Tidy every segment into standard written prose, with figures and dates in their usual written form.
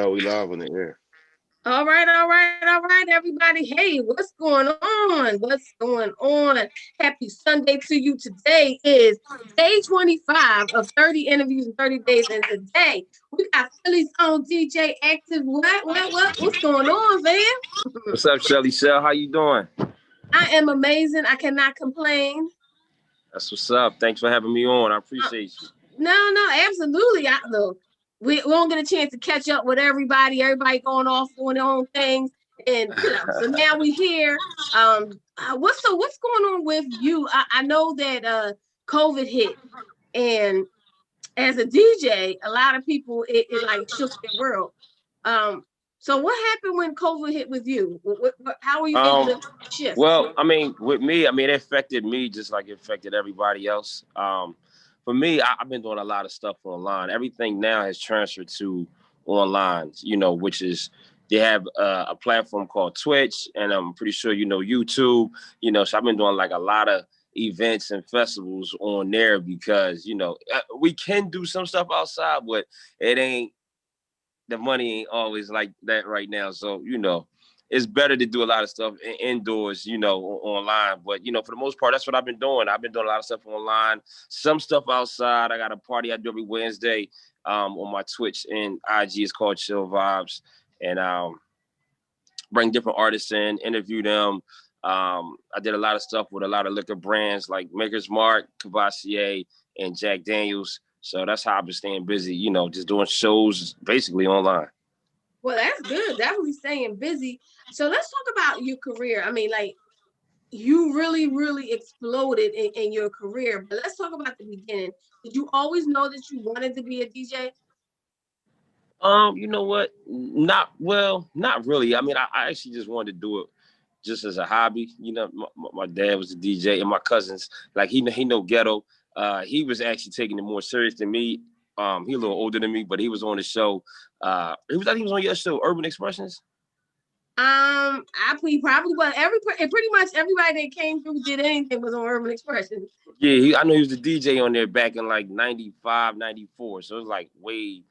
Oh, we live on the air. All right, everybody. Hey, what's going on? What's going on? Happy Sunday to you. Today is day 25 of 30 interviews in 30 days. And today we got Philly's own DJ Active. What's going on, fam? What's up, Shelly Shell? How you doing? I am amazing. I cannot complain. That's what's up. Thanks for having me on. I Uh, appreciate you. no, absolutely. Look, we don't get a chance to catch up with everybody. Everybody going off doing their own things, and so now we here. What's going on with you? I know that COVID hit, and as a DJ, a lot of people it like shook their world. Um, so what happened when COVID hit with you? How were you able Um, to shift? well, with me, it affected me just like it affected everybody else. For me, I've been doing a lot of stuff online. Everything now has transferred to online, which is they have a platform called Twitch, and I'm pretty sure YouTube. So I've been doing like a lot of events and festivals on there because we can do some stuff outside, but it ain't the money ain't always like that right now. So, it's better to do a lot of stuff indoors, online. But, for the most part, that's what I've been doing. I've been doing a lot of stuff online, some stuff outside. I got a party I do every Wednesday on my Twitch and IG. It's called Chill Vibes. And bring different artists in, interview them. I did a lot of stuff with a lot of liquor brands like Maker's Mark, Cavassier, and Jack Daniels. So that's how I've been staying busy, just doing shows basically online. Well, that's good. Definitely staying busy. So let's talk about your career. I mean, like you really exploded in your career. But let's talk about the beginning. Did you always know that you wanted to be a DJ? You know what? Not really. I actually just wanted to do it just as a hobby. My dad was a DJ, and my cousins, like he know ghetto. He was actually taking it more serious than me. He a little older than me, but he was on the show. I think he was on your show, Urban Expressions. I probably was pretty much everybody that came through did anything was on Urban Expression. Yeah, I know he was the DJ on there back in like 95, 94. So it was like way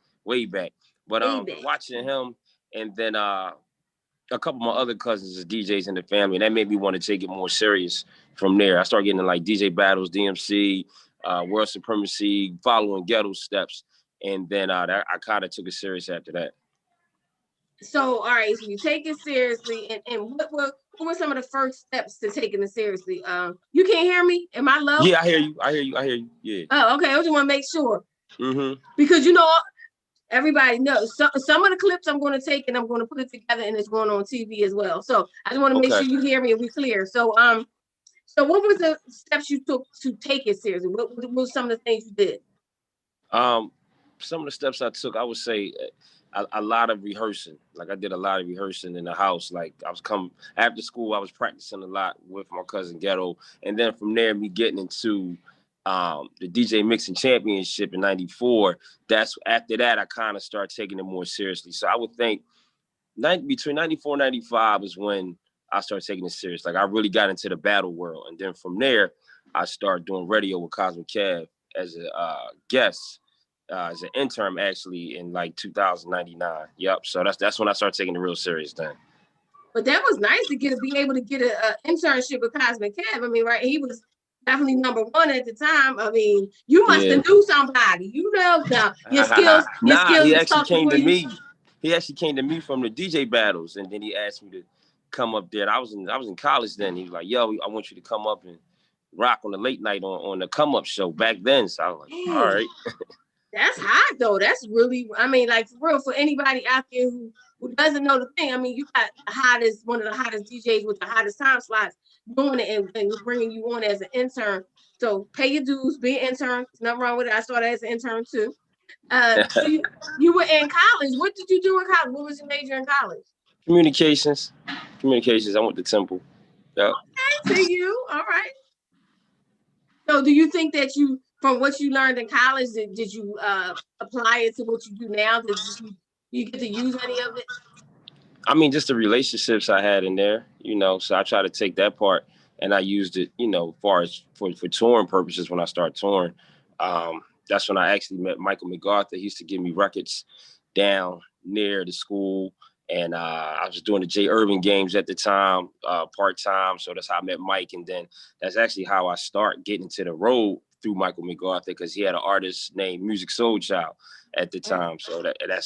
back. But Way back. watching him and then a couple of my other cousins as DJs in the family, and that made me want to take it more serious from there. I started getting in like DJ battles, DMC, World Supremacy, following ghetto steps. And then I kind of took it serious after that. So, all right, so you take it seriously, and what were some of the first steps to taking it seriously? You can't hear me? Am I low? Yeah, I hear you. Yeah. Oh, okay. I just want to make sure. Mm-hmm. Because everybody knows some of the clips I'm going to take and I'm going to put it together and it's going on TV as well. So I just want to make sure you hear me and we clear. So so what was the steps you took to take it seriously? What were some of the things you did? Some of the steps I took, I would say a lot of rehearsing. Like I did a lot of rehearsing in the house. Like I was after school, I was practicing a lot with my cousin Ghetto. And then from there, me getting into the DJ Mixing Championship in 94. That's after that, I kind of started taking it more seriously. So I would think between 94 and 95 is when I started taking it serious. Like I really got into the battle world. And then from there, I started doing radio with Cosmic Cav as a guest. As an intern actually in like 2099. Yep. So that's when I started taking it real serious then. But that was nice to be able to get an internship with Cosmic Cav. I mean, right? He was definitely number one at the time. I mean, you must have knew somebody. Now your skills. He actually came to me. He actually came to me from the DJ battles, and then he asked me to come up there. I was in college then. He was like, "Yo, I want you to come up and rock on the late night on the come up show." Back then, so I was like, "All right." That's hot though. That's really, I mean, like for real, for anybody out there who doesn't know the thing. I mean, you got one of the hottest DJs with the hottest time slots doing it and bringing you on as an intern. So pay your dues, be an intern. There's nothing wrong with it. I started as an intern too. So you were in college. What did you do in college? What was your major in college? Communications. I went to Temple. Yep. Okay, to you. All right. So do you think that from what you learned in college, did you apply it to what you do now? Did you get to use any of it? I mean, just the relationships I had in there, so I try to take that part and I used it, as far as for touring purposes when I started touring. That's when I actually met Michael McArthur. He used to give me records down, near the school. And I was doing the J Urban games at the time, part-time. So that's how I met Mike. And then that's actually how I start getting to the road through Michael McArthur, because he had an artist named Music Soul Child at the time. So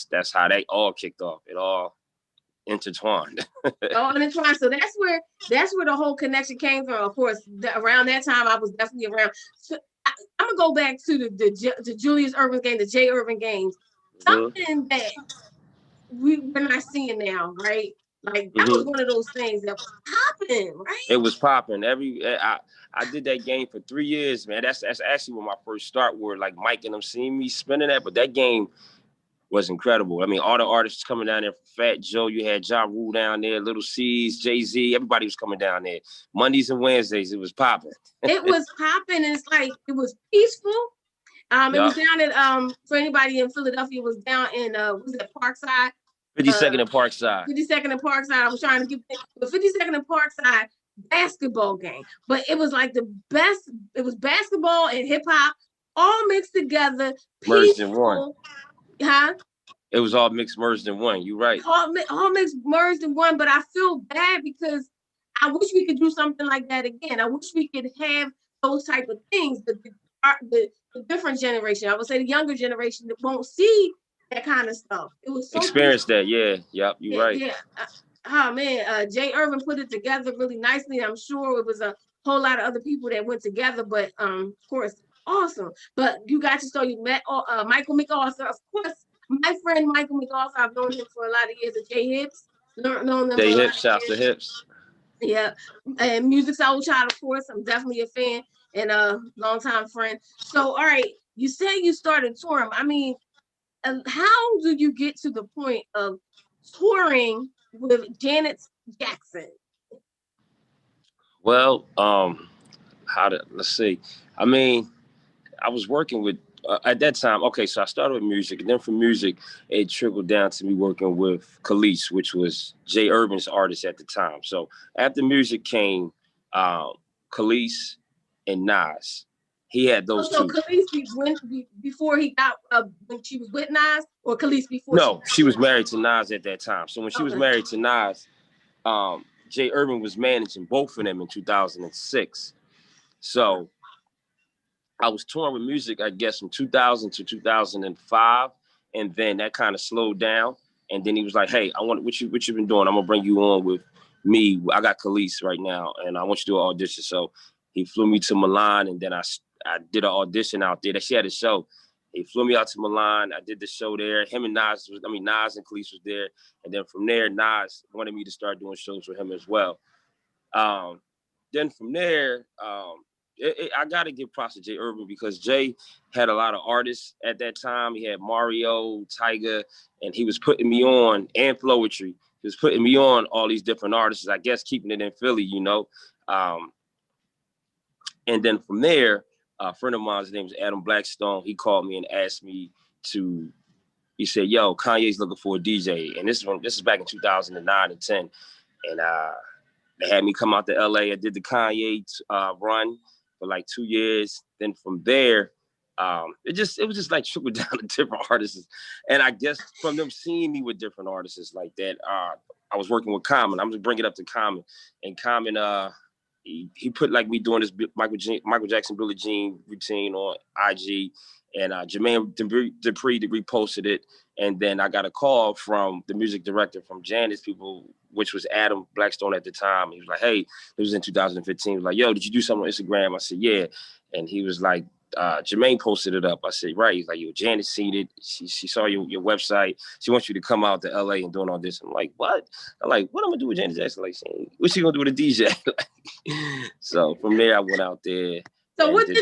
that's how they all kicked off. It all intertwined. All intertwined. So that's where the whole connection came from. Of course, around that time, I was definitely around. So I'm gonna go back to the Julius Urban game, the J Urban games. Something that we're not seeing now, right? Like that was one of those things that was popping, right? It was popping. I did that game for 3 years, man. That's actually when my first start were, like Mike and them seeing me spinning that, but that game was incredible. I mean, all the artists coming down there, Fat Joe, you had Ja Rule down there, Little C's, Jay-Z, everybody was coming down there. Mondays and Wednesdays, it was popping. It was popping, and it's like it was peaceful. It was down at for anybody in Philadelphia, it was down in was it Parkside? 52nd and Parkside. 52nd and Parkside. I was trying to give the 52nd and Parkside basketball game, but it was like the best. It was basketball and hip hop all mixed together, merged in one. Huh? It was all mixed, merged in one. You're right. All mixed, merged in one. But I feel bad because I wish we could do something like that again. I wish we could have those type of things. The different generation, I would say the younger generation, that won't see that kind of stuff. It was so experience that, yeah. Yep, you're right. Yeah. Oh man, Jay Irvin put it together really nicely. I'm sure it was a whole lot of other people that went together, but of course, awesome. But you got to show you met Michael McArthur, of course. My friend Michael McArthur, I've known him for a lot of years. At J Hips, known them. J Hips, shouts to Hips. Yeah, and Music Soul Child, of course. I'm definitely a fan and a longtime friend. So, all right, you say you started touring. I mean, how do you get to the point of touring with Janet Jackson? Well, let's see. I mean, I was working with at that time. Okay, so I started with music, and then from music, it trickled down to me working with Khalees, which was J Urban's artist at the time. So after music came Khalees and Nas. He had those two. So Khalees before he got when she was with Nas, or Khalees before? No, she was married to Nas at that time. So when she was married to Nas, J Urban was managing both of them in 2006. So I was touring with music, I guess, from 2000 to 2005, and then that kind of slowed down. And then he was like, "Hey, I want what you been doing. I'm gonna bring you on with me. I got Khalees right now, and I want you to do an audition." So he flew me to Milan, and then I did an audition out there. She had a show. He flew me out to Milan. I did the show there. Him and Nas and Khalees was there. And then from there, Nas wanted me to start doing shows with him as well. Then from there, I got to give props to J Urban, because Jay had a lot of artists at that time. He had Mario, Tyga, and he was putting me on, and Flowetry. He was putting me on all these different artists, I guess keeping it in Philly, you know. And then from there, a friend of mine, his name is Adam Blackstone. He called me and asked me he said, "Yo, Kanye's looking for a DJ." And this is back in 2009 and 10. And they had me come out to LA. I did the Kanye run for like 2 years. Then from there, it was just like trickled down to different artists. And I guess from them seeing me with different artists like that, I was working with Common. I'm just bringing it up to Common. And Common, he put like me doing this Michael Jackson, Billie Jean routine on IG, and Jermaine Dupri reposted it. And then I got a call from the music director from Janet's people, which was Adam Blackstone at the time. He was like, "Hey," it was in 2015. He was like, "Yo, did you do something on Instagram?" I said, "Yeah." And he was like, Jermaine posted it up. I said, "Right." He's like, "Yo, Janet seen it. She saw your website. She wants you to come out to LA and doing all this." I'm like, "What?" I'm like, "What am I gonna do with Janet Jackson?" Like, what's she gonna do with a DJ? So from there, I went out there. So what did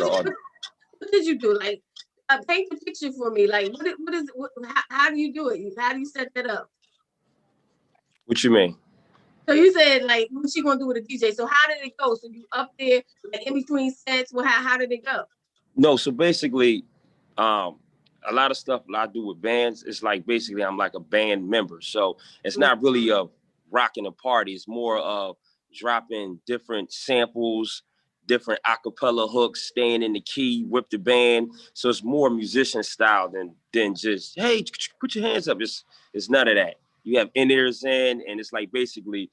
you do? Like, paint the picture for me. Like, how do you do it? How do you set that up? What you mean? So you said, like, what's she gonna do with a DJ? So how did it go? So you up there, like, in between sets? Well, how did it go? No, so basically, a lot of stuff I do with bands, it's like basically I'm like a band member. So it's not really a rocking a party. It's more of dropping different samples, different acapella hooks, staying in the key with the band. So it's more musician style than just, hey, put your hands up. It's none of that. You have in-ears in, and it's like basically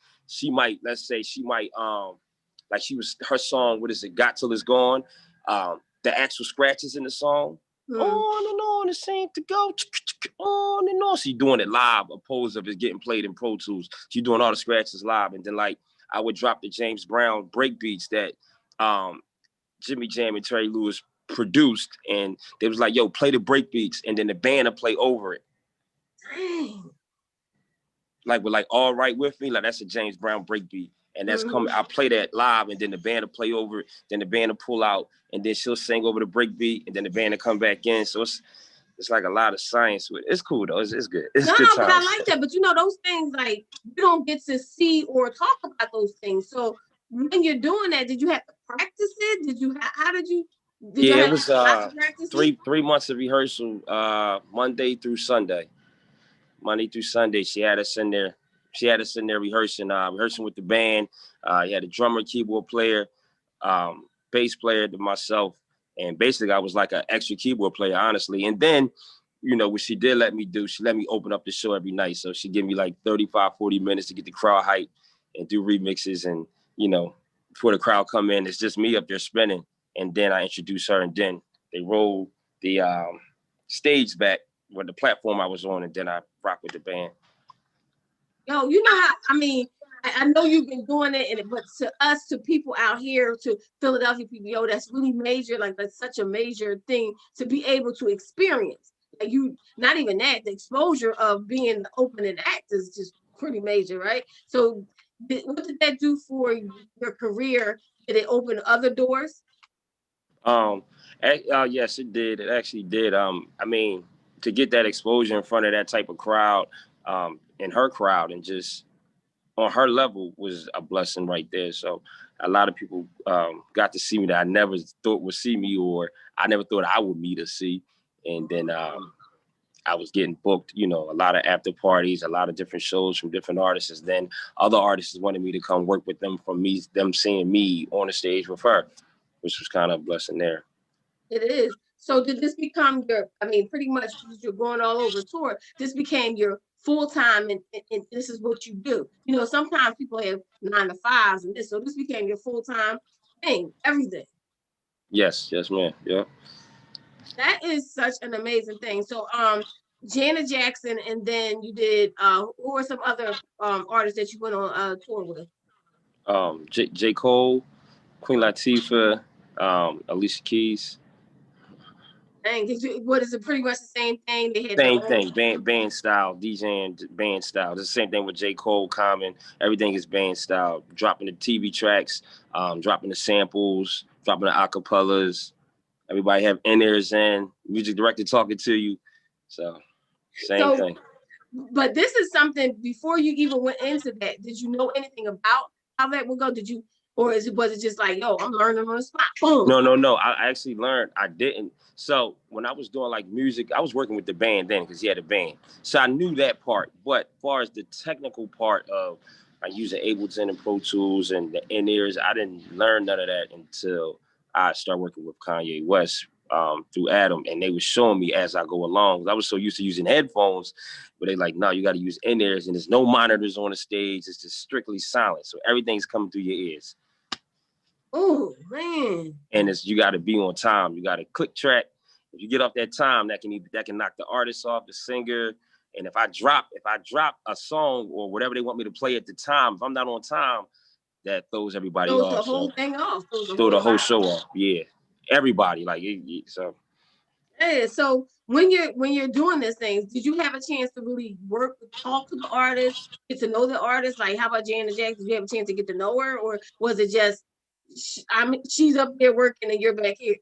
let's say she might like her song, what is it, Got Till It's Gone? The actual scratches in the song. On and on, it seems to go on and on. She's doing it live, opposed of it getting played in Pro Tools. She's doing all the scratches live. And then like I would drop the James Brown break beats that Jimmy Jam and Terry Lewis produced. And they was like, yo, play the break beats. And then the band will play over it. Dang. Like with like All Right With Me, like that's a James Brown break beat. And that's coming, I play that live, and then the band will play over it, then the band will pull out, and then she'll sing over the break beat, and then the band will come back in. So it's like a lot of science with it. It's cool though. It's good. It's good but I like that. But you know, those things, like, you don't get to see or talk about those things. So when you're doing that, did you have to practice it? How did you it was 3 months of rehearsal, Monday through Sunday. She had us in there. Rehearsing with the band. You had a drummer, keyboard player, bass player, to myself, and basically I was like an extra keyboard player, honestly. And then, you know, what she did let me do, she let me open up the show every night. So she gave me like 35, 40 minutes to get the crowd hype and do remixes. And, you know, before the crowd come in, it's just me up there spinning. And then I introduce her, and then they roll the stage back with the platform I was on, and then I rock with the band. Yo, you know how, I mean, I know you've been doing it, but to us, to people out here, to Philadelphia people, yo, that's really major. Like, that's such a major thing to be able to experience. Like, you, not even that, the exposure of being the opening act is just pretty major, right? So what did that do for your career? Did it open other doors? Yes, it did. It actually did. I mean, to get that exposure in front of that type of crowd, in her crowd, and just on her level, was a blessing right there. So a lot of people got to see me that I never thought would see me, or I never thought I would meet or see. And then I was getting booked, you know, a lot of after parties, a lot of different shows from different artists. Then other artists wanted me to come work with them, them seeing me on the stage with her, which was kind of a blessing there. It is. So did this become your, I mean, pretty much you're going all over tour, this became your full-time, and this is what you do. You know, sometimes people have 9 to 5s and this, so this became your full-time thing, everything. Yes, ma'am. Yeah. That is such an amazing thing. So Janet Jackson, and then you did who are some other artists that you went on tour with? J. Cole, Queen Latifah, Alicia Keys. Dang, what is it, pretty much the same thing? They had same thing, band style, DJing band style. It's the same thing with J. Cole, Common. Everything is band style. Dropping the TV tracks, dropping the samples, dropping the acapellas. Everybody have in-ears in, music director talking to you. So, same thing. But this is something, before you even went into that, did you know anything about how that would go? Did you, or was it just like, yo, I'm learning on the spot? Boom. No. I actually learned. I didn't. So when I was doing like music, I was working with the band then, because he had a band. So I knew that part. But as far as the technical part of using Ableton and Pro Tools and the in-ears, I didn't learn none of that until I started working with Kanye West through Adam. And they were showing me as I go along. I was so used to using headphones, but they like, no, you got to use in-ears, and there's no monitors on the stage. It's just strictly silent. So everything's coming through your ears. Oh man! And you got to be on time. You got to click track. If you get off that time, that can knock the artist off, the singer. And if I drop a song or whatever they want me to play at the time, if I'm not on time, that throws everybody off. The whole thing off. Throw the whole show off. Yeah, everybody so. Yeah. So when you're doing these things, did you have a chance to really talk to the artist, get to know the artist? Like, how about Janet Jackson? Did you have a chance to get to know her, or was it just she's up there working and you're back here?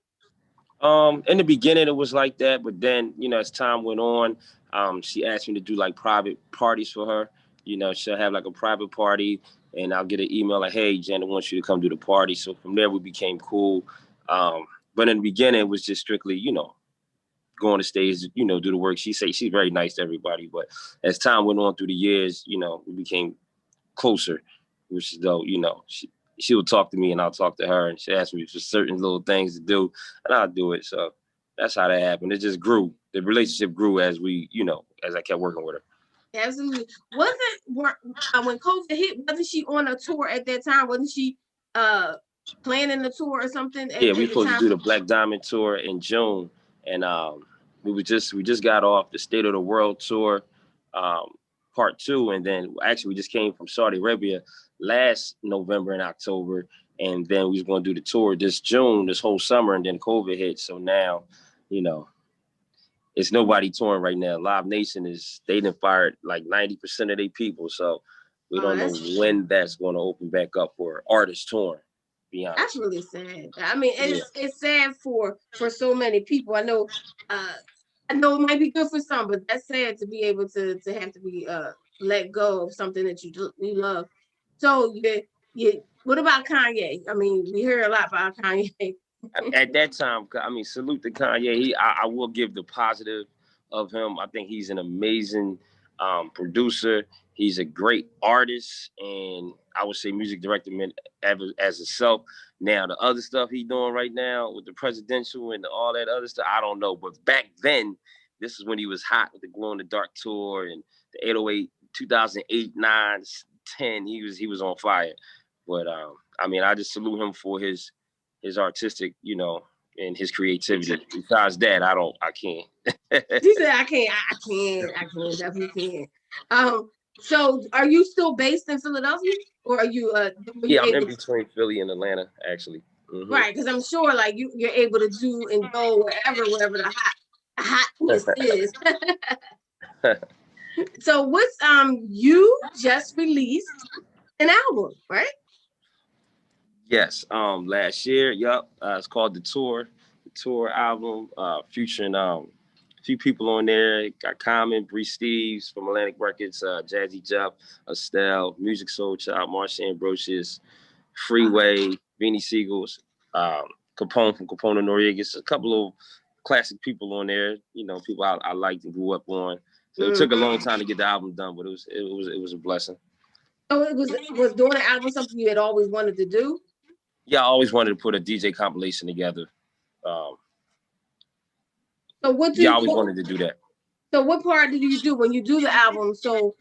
In the beginning, it was like that, but then, you know, as time went on, she asked me to do like private parties for her. You know, she'll have like a private party, and I'll get an email like, "Hey, Janet wants you to come do the party." So from there, we became cool. But in the beginning, it was just strictly, you know, go on the stage, you know, do the work. She's very nice to everybody, but as time went on through the years, you know, we became closer, which is though, you know, she will talk to me and I'll talk to her, and she asks me for certain little things to do, and I'll do it. So that's how that happened. It just grew. The relationship grew as we, as I kept working with her. Absolutely. Wasn't when COVID hit, wasn't she on a tour at that time? Wasn't she planning the tour or something Yeah, at we the supposed to time? do the Black Diamond tour in June, and we just got off the State of the World tour, part 2, and then actually we just came from Saudi Arabia last November and October, and then we was going to do the tour this June, this whole summer, and then COVID hit. So now, it's nobody touring right now. Live Nation they done fired like 90% of their people, so we don't know when that's going to open back up for artists touring. Be honest. That's really sad. I mean, it's sad for so many people. I know it might be good for some, but that's sad to be able to have to be let go of something that you love. So what about Kanye? I mean, we hear a lot about Kanye. At that time, I mean, salute to Kanye. I will give the positive of him. I think he's an amazing producer. He's a great artist, and I would say music director as himself. Now, the other stuff he's doing right now with the presidential and all that other stuff, I don't know. But back then, this is when he was hot with the Glow in the Dark tour and the 808, 2008, 9, 10. He was on fire. But I mean, I just salute him for his artistic, and his creativity. Besides that, I can't. She said, I can't, definitely can't. So are you still based in Philadelphia, or are you? Yeah, I'm in between Philly and Atlanta, actually. Mm-hmm. Right, because I'm sure like you're able to do and go wherever the hotness is. So what's you just released an album, right? Yes, last year. Yup, it's called The Tour album, featuring a few people on there. Got Common, Bree Steves from Atlantic Records, Jazzy Jeff, Estelle, Music Soul Child, Marsha Ambrosius, Freeway, Beanie Siegels, Capone from Capone and Noriega's, a couple of classic people on there. People I liked and grew up on. So it took a long time to get the album done, but it was a blessing. So it was doing the album something you had always wanted to do? Yeah, I always wanted to put a DJ compilation together. So what I always wanted to do that. So what part do you do when you do the album? So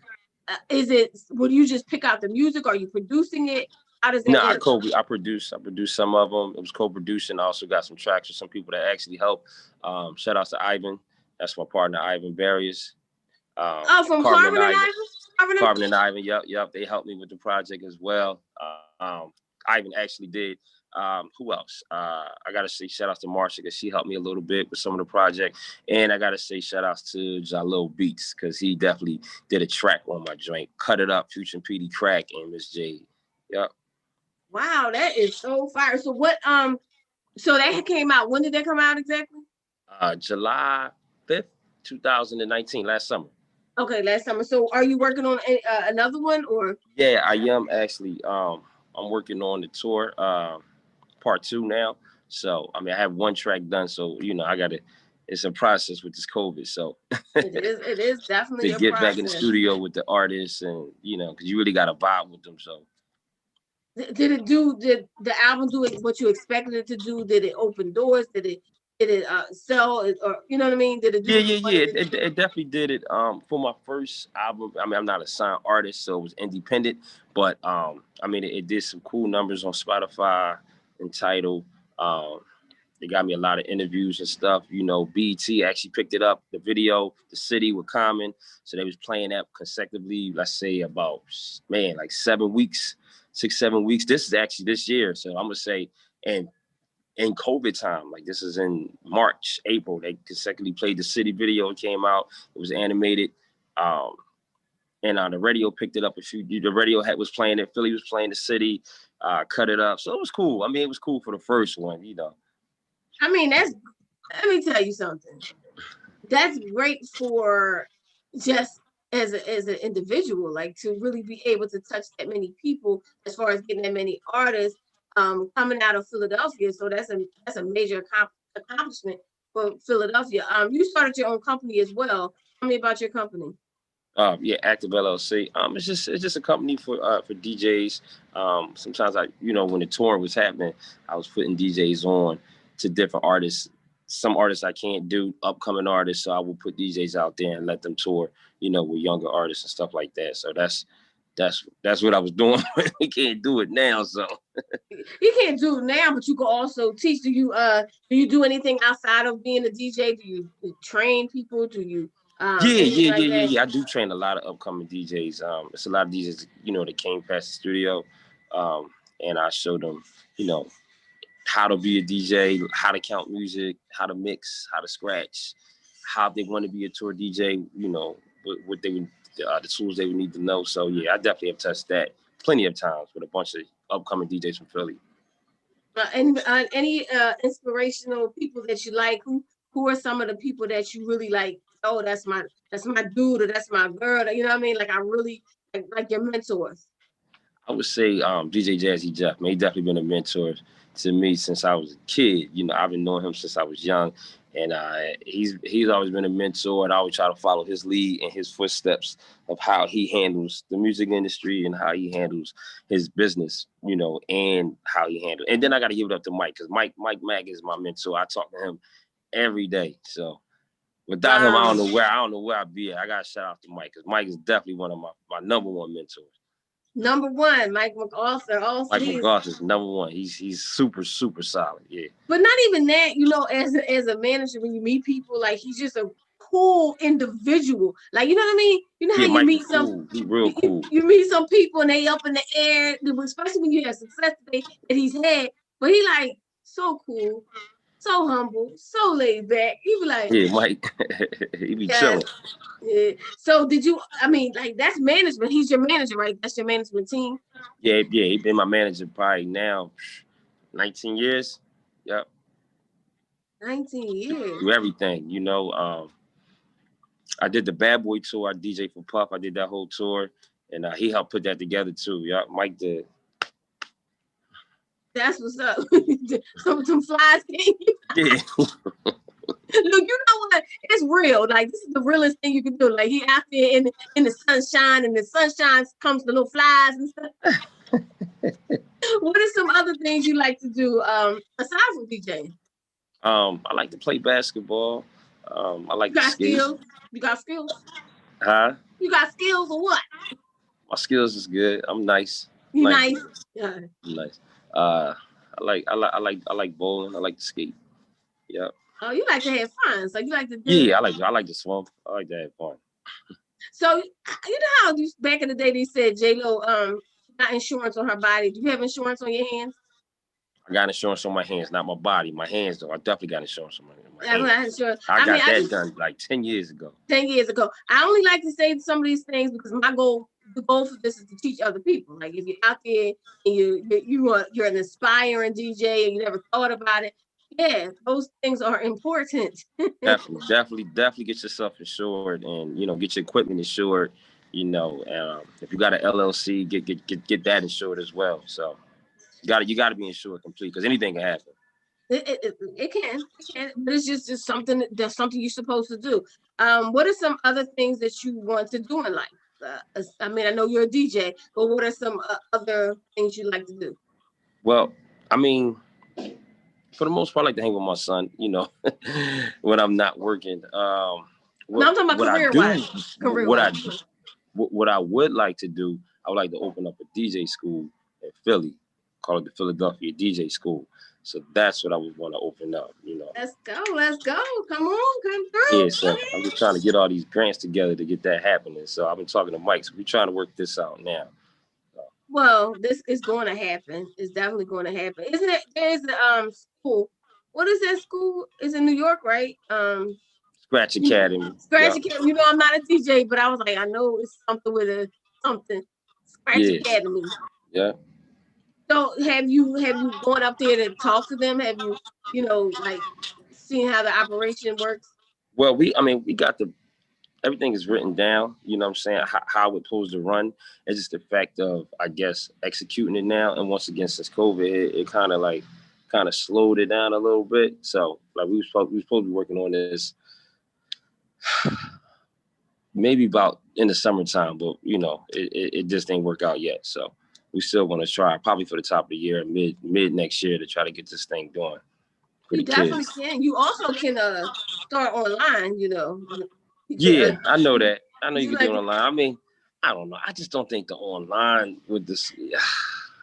would you just pick out the music? Are you producing it? How does that work? I produced some of them. It was co-producing. I also got some tracks with some people that actually helped. Shout out to Ivan. That's my partner, Ivan Barrios. From Carvin and Ivan? Carvin and Ivan, yep. They helped me with the project as well. Ivan actually did. Who else? I gotta say shout outs to Marsha because she helped me a little bit with some of the project, and I gotta say shout outs to Jalil Beats because he definitely did a track on my joint, Cut It Up, featuring PD Crack and Miss Jade. Yep. Wow, that is so fire. So what? So that came out. When did that come out exactly? July 5th, 2019, last summer. Okay, last summer. So are you working on another one or? Yeah, I am actually. I'm working on the tour. Part 2 now. So, I mean, I have one track done. So, it's a process with this COVID. So it is definitely to get back in the studio with the artists and, because you really got to vibe with them. So did the album do what you expected it to do? Did it open doors? Did it sell it, or you know what I mean? Did it do it definitely did it. For my first album, I mean, I'm not a signed artist, so it was independent, but I mean, it did some cool numbers on Spotify and Tidal. They got me a lot of interviews and stuff. BET actually picked it up, the video, The City with Common. So they was playing that consecutively, let's say about, like 7 weeks, 6-7 weeks. This is actually this year. So I'm going to say, and in COVID time, like this is in March, April, they consecutively played The City video. It came out. It was animated. And the radio picked it up. The radio was playing it. Philly was playing The City, Cut It Up. So it was cool. I mean, it was cool for the first one, I mean, let me tell you something. That's great for just as an individual, like to really be able to touch that many people as far as getting that many artists coming out of Philadelphia. So that's a major accomplishment for Philadelphia. You started your own company as well. Tell me about your company. Yeah, Active LLC. It's just a company for DJs. Sometimes when the touring was happening, I was putting DJs on to different artists. Some artists I can't do, upcoming artists, so I will put DJs out there and let them tour, with younger artists and stuff like that. So that's what I was doing. We can't do it now, so You can't do it now, but you can also teach. Do you do anything outside of being a DJ? Do you train people? Do you anything like that? Yeah. I do train a lot of upcoming DJs. It's a lot of DJs, that came past the studio, and I showed them, you know, how to be a DJ, how to count music, how to mix, how to scratch, how they want to be a tour DJ, what they would, the tools they would need to know. So yeah, I definitely have touched that plenty of times with a bunch of upcoming DJs from Philly. And any inspirational people that you like? Who are some of the people that you really like? Oh, that's my dude, or that's my girl. You know what I mean? Like I really like your mentors. I would say DJ Jazzy Jeff, man, he definitely been a mentor to me since I was a kid. I've been knowing him since I was young, and he's always been a mentor, and I always try to follow his lead and his footsteps of how he handles the music industry and how he handles his business, and how he handles. And then I got to give it up to Mike, because Mike Mack is my mentor. I talk to him every day, so. Without him, I don't know where I'd be at. I got to shout out to Mike, because Mike is definitely one of my number one mentors. Number one, Mike McArthur. Mike McGoss is number one. He's super, super solid. Yeah. But not even that, as a manager, when you meet people, like he's just a cool individual. Like, you know what I mean? You know how you Mike meet cool. He's real cool. You meet some people and they up in the air, especially when you have success that he's had. But he like so cool, so humble, so laid back. He be like, yeah, Mike. He be chilling. Yeah. So like that's management. He's your manager, right? That's your management team. Yeah. He been my manager probably now 19 years. Yep. 19 years. Do everything, I did the Bad Boy tour. I DJ for Puff. I did that whole tour, and he helped put that together too. Yep, Mike did. That's what's up. some flies came. Yeah. Look, you know what? It's real. Like this is the realest thing you can do. Like he out there in the sunshine, and the sunshine comes the little flies and stuff. What are some other things you like to do aside from DJing? I like to play basketball. I like to skate. Skills? You got skills? Huh? You got skills or what? My skills is good. I'm nice. You nice? Yeah. I'm nice. I like bowling. I like to skate. Yep. Oh, you like to have fun. So you like to do. Yeah, I like to swim. I like to have fun. So you know how back in the day they said J-Lo got insurance on her body. Do you have insurance on your hands? I got insurance on my hands, not my body. My hands, though. I definitely got insurance on my hands. I got that done like 10 years ago. 10 years ago. I only like to say some of these things because the goal for this is to teach other people. Like if you're out there and you're an aspiring DJ and you never thought about it, yeah, those things are important. definitely get yourself insured, and get your equipment insured. If you got an LLC, get that insured as well. So you got to be insured complete, because anything can happen. It can, but it's just something that's something you're supposed to do. What are some other things that you want to do in life? I know you're a DJ, but what are some other things you like to do? Well, for the most part, I like to hang with my son, when I'm not working. I'm talking about career-wise. What I would like to do, I would like to open up a DJ school in Philly, call it the Philadelphia DJ School. So that's what I would want to open up, Let's go. Come through. Yeah, so I'm just trying to get all these grants together to get that happening. So I've been talking to Mike, so we're trying to work this out now. Well, this is going to happen. It's definitely going to happen. Isn't it? There's a school. What is that school? It's in New York, right? Scratch Academy. Academy. I'm not a DJ, but I was like, I know it's something with something. Scratch Academy. Yeah. So have you gone up there to talk to them? Have you, seen how the operation works? Well, we got everything is written down, what I'm saying, how it's supposed to run. It's just the fact of, I guess, executing it now. And once again, since COVID, it kind of slowed it down a little bit. So like we were supposed to be working on this maybe about in the summertime, but you know, it just didn't work out yet. So we still want to try probably for the top of the year, mid next year to try to get this thing going for You the definitely kids. can. You also can start online, you know. You Yeah, can I know that. I know you you can do like it online. I mean, I don't know. I just don't think the online with this.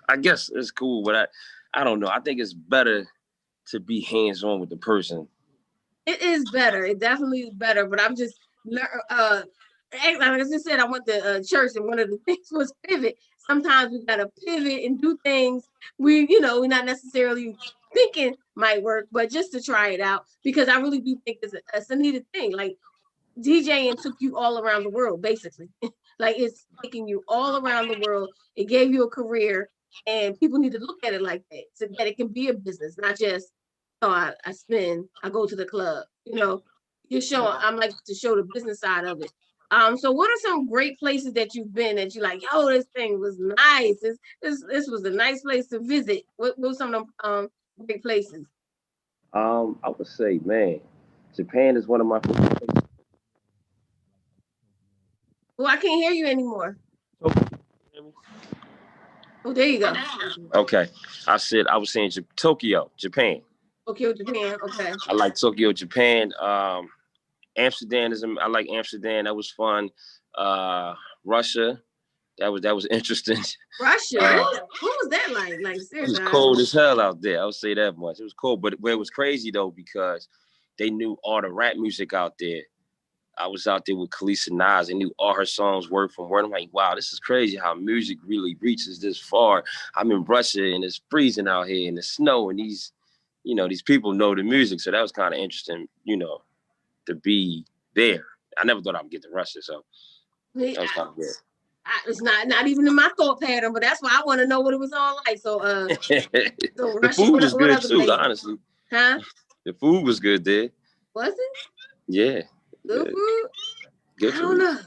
I guess it's cool, but I don't know. I think it's better to be hands on with the person. it is better. It definitely is better. But I'm just like I just said, I went to church, and one of the things was pivot. Sometimes we gotta pivot and do things we're not necessarily thinking might work, but just to try it out, because I really do think it's a needed thing. Like DJing took you all around the world, basically. Like it's taking you all around the world. It gave you a career, and people need to look at it like that, so that it can be a business, not just I spin, I go to the club. You're showing. I'm like to show the business side of it. So what are some great places that you've been that you like? Yo, this thing was nice. This was a nice place to visit. What were some of them great places? I would say, man, Japan is one of my favorite places. Well, I can't hear you anymore. Oh, there you go. Okay, I was saying Tokyo, Japan. Okay, Japan. Okay. I like Tokyo, Japan. Amsterdam I like Amsterdam. That was fun. Russia. That was interesting. Russia. What was that like? Like It was seriously, cold as hell out there. I would say that much. It was cold, but it was crazy though because they knew all the rap music out there. I was out there with Khaleesi Nas. They knew all her songs word from word. I'm like, wow, this is crazy how music really reaches this far. I'm in Russia and it's freezing out here and it's snow and these people know the music. So that was kind of interesting, to be there. I never thought I would get to Russia, so that was kind of good. it's not even in my thought pattern, but that's why I want to know what it was all like. So so The Russia. food was What good other too, places? honestly. Huh? The food was good there. Was it Yeah, good good, food? good I don't food. know.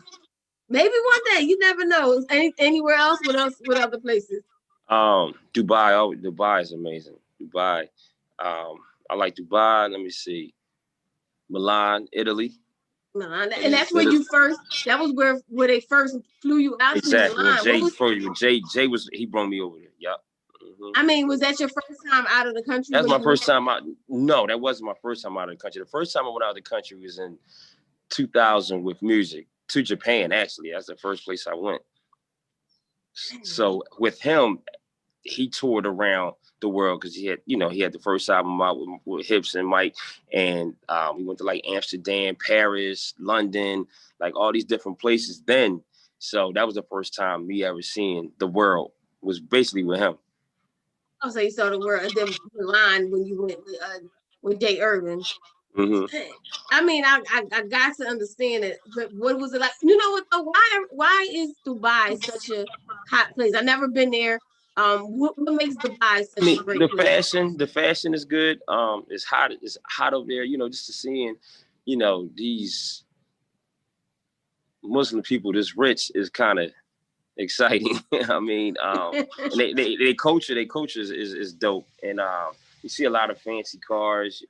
Maybe one day. You never know. Anywhere else? What else? What other places? Dubai. Oh, Dubai is amazing. Dubai. I like Dubai. Let me see. Milan, Italy. Milan. And that's where you first. That was where they first flew you out to Exactly. When Milan. What was? Jay was he brought me over there. Yep. I mean, was that your first time out of the country That's when my you? first time out. No, that wasn't my first time out of the country. The first time I went out of the country was in 2000 with music to Japan. Actually, that's the first place I went. So with him, he toured around the world because he had the first album out with Hips and Mike, and we went to like Amsterdam, Paris, London, like all these different places. Then, so that was the first time me ever seeing the world was basically with him. Oh, so you saw the word the line when you went with Jay Irvin. Mm-hmm. I mean, I got to understand it, but what was it like? You know what though? Why is Dubai such a hot place? I've never been there. What makes Dubai I such a mean, great place? the fashion is good. It's hot over there. Just to seeing, these Muslim people this rich is kind of exciting. I mean, and they culture is dope, and you see a lot of fancy cars,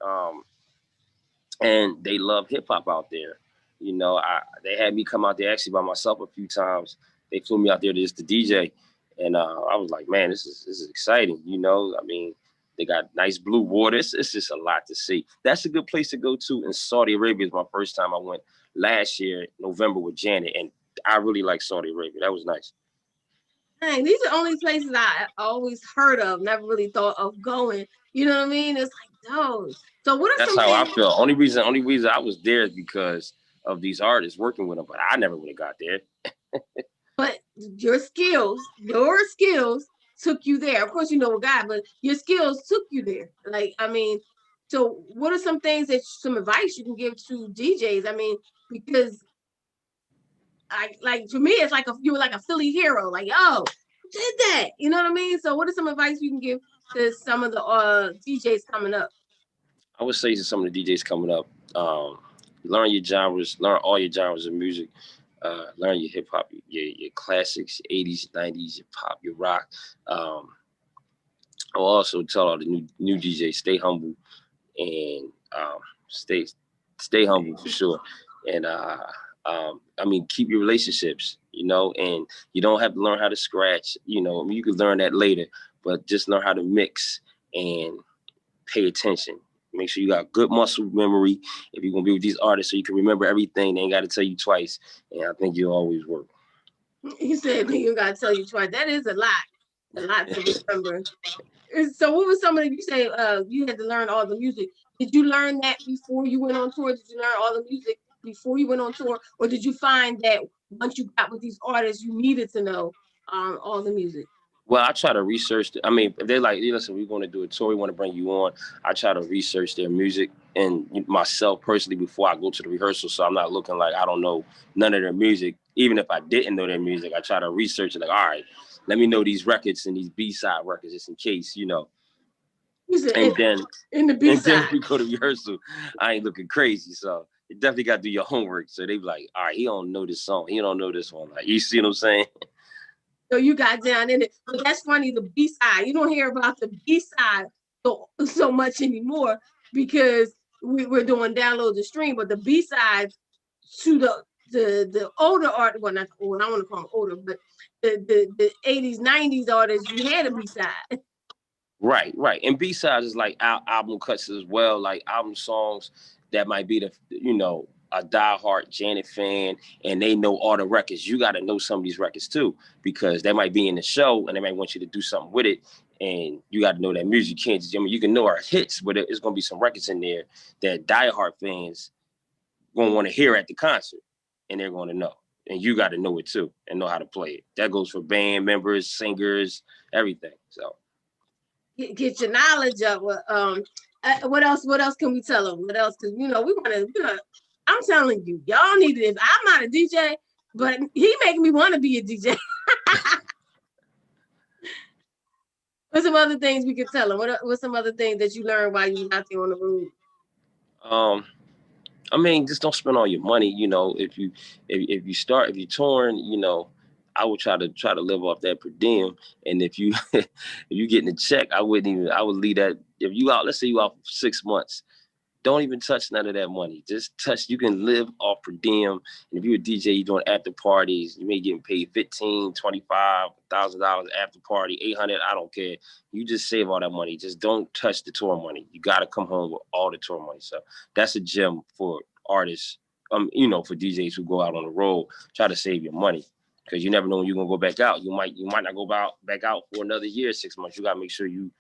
and they love hip hop out there. They had me come out there actually by myself a few times. They flew me out there just to DJ, and I was like, man, this is exciting. I mean, they got nice blue water. It's just a lot to see. That's a good place to go to. In Saudi Arabia is my first time. I went last year, November, with Janet, and I really like Saudi Arabia. That was nice. Dang, these are only places I always heard of, never really thought of going. You know what I mean? It's like those. So what are That's some how I things? feel. Only reason I was there is because of these artists working with them, but I never would have got there. But your skills took you there. Of course, you know a guy, but your skills took you there. Like, I mean, so what are some advice you can give to DJs? I mean, because like for me, it's like you were like a Philly hero. Like, oh, did that? You know what I mean? So what are some advice you can give to some of the DJs coming up? I would say to some of the DJs coming up, learn your genres, learn all your genres of music, learn your hip hop, your classics, your 80s, 90s, your pop, your rock. I'll also tell all the new DJs, stay humble and stay humble for sure. And I mean, keep your relationships, you know, and you don't have to learn how to scratch, you know, I mean, you can learn that later, but just learn how to mix and pay attention. Make sure you got good muscle memory if you're going to be with these artists so you can remember everything. They ain't got to tell you twice. And I think you'll always work. You said you got to tell you twice. That is a lot to remember. So what was some of the, you say you had to learn all the music. Did you learn that before you went on tour? Did you learn all the music before you went on tour? Or did you find that once you got with these artists, you needed to know all the music? Well, I try to research. I mean, if they're like, hey, listen, we're going to do a tour, we want to bring you on. I try to research their music and myself personally before I go to the rehearsal. So I'm not looking like I don't know none of their music. Even if I didn't know their music, I try to research it. Like, all right, let me know these records and these B-side records just in case, you know. And then in the B-side, we go to rehearsal. I ain't looking crazy, so you definitely got to do your homework. So they be like, all right, he don't know this song, he don't know this one. Like, you see what I'm saying? So you got down in it. But that's funny, the B-side. You don't hear about the B-side so much anymore because we're doing download the stream, but the B-sides to the older art, well, not old, I don't want to call them older, but the 80s, 90s artists, you had a B-side. Right. And B-sides is like album cuts as well, like album songs that might be a diehard Janet fan and they know all the records. You got to know some of these records too, because they might be in the show and they might want you to do something with it. And you got to know that music. You can't just, I mean, you can know our hits, but it's going to be some records in there that diehard fans going to want to hear at the concert and they're going to know. And you got to know it too and know how to play it. That goes for band members, singers, everything. So. Get your knowledge up. What else? What else can we tell them? What else? Because we want to. I'm telling you, y'all need this. I'm not a DJ, but he making me want to be a DJ. What's some other things we could tell them? What's some other things that you learned while you were out there on the road? I mean, just don't spend all your money. You know, if you're touring, I would try to live off that per diem. And if you if you getting a check, I would leave that. If you out, let's say you out for 6 months, don't even touch none of that money. Just touch, you can live off per diem. And if you're a DJ, you're doing after parties, you may get paid $15,000, $25,000 after party, $800, I don't care. You just save all that money. Just don't touch the tour money. You got to come home with all the tour money. So that's a gem for artists, for DJs who go out on the road, try to save your money. Because you never know when you're going to go back out. You might not go back out for another year, 6 months. You got to make sure you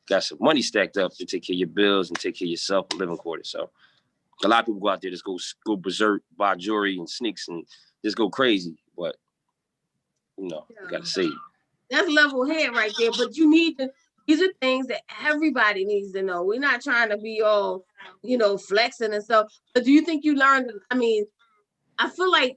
got some money stacked up to take care of your bills and take care of yourself and living quarters. So a lot of people go out there, just go berserk, buy jewelry and sneaks and just go crazy. But, you got to save. That's level head right there. But you need to, these are things that everybody needs to know. We're not trying to be all, flexing and stuff. But do you think you learned, I feel like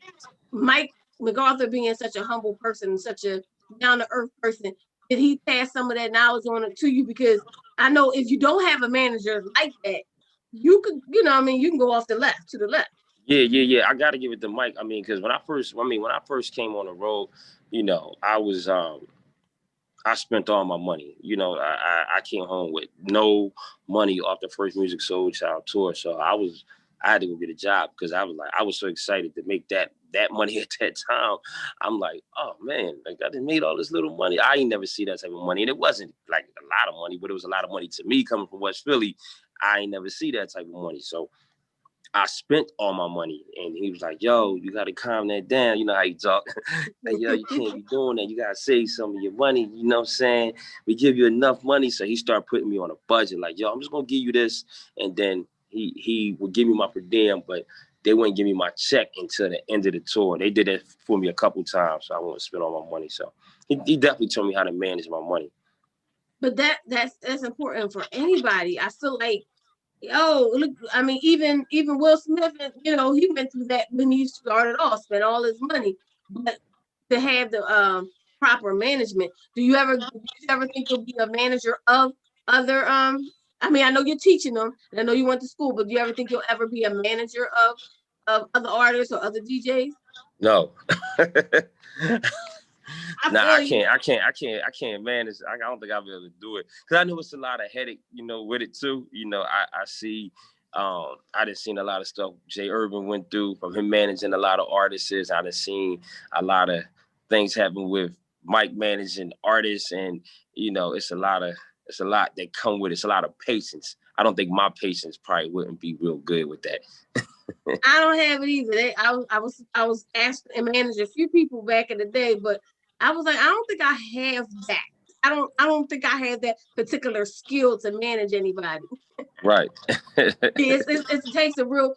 Mike MacArthur being such a humble person, such a down-to-earth person, did he pass some of that knowledge on it to you? Because I know if you don't have a manager like that, you could, you can go off to the left. Yeah. I got to give it to Mike. I mean, because when I first came on the road, I spent all my money. I came home with no money off the first Music Soul Child tour. So I had to go get a job because I was so excited to make that money at that time. I'm like, oh man, like I just made all this little money. I ain't never see that type of money. And it wasn't like a lot of money, but it was a lot of money to me coming from West Philly. I ain't never see that type of money. So I spent all my money. And he was like, yo, you got to calm that down. You know how you talk. Like, yo, you can't be doing that. You got to save some of your money. You know what I'm saying? We give you enough money. So he started putting me on a budget. Like, yo, I'm just going to give you this. And then he would give me my per diem, but they wouldn't give me my check until the end of the tour. They did that for me a couple times. So I wouldn't spend all my money. So he definitely told me how to manage my money. But that's important for anybody. I feel like, look, even Will Smith, he went through that when he started off, spent all his money. But to have the proper management, do you ever think you'll be a manager of other I know you're teaching them, and I know you went to school, but do you ever think you'll ever be a manager of other artists or other DJs? No. I can't manage. I don't think I'll be able to do it because I know it's a lot of headache, with it too. I see I done seen a lot of stuff Jay Urban went through from him managing a lot of artists. I done seen a lot of things happen with Mike managing artists, and it's a lot that come with it. It's a lot of patience. I don't think my patience probably wouldn't be real good with that. I don't have it either. I was asked to manage a few people back in the day, but I was like, I don't think I have that. I don't think I have that particular skill to manage anybody. Right. It takes a real,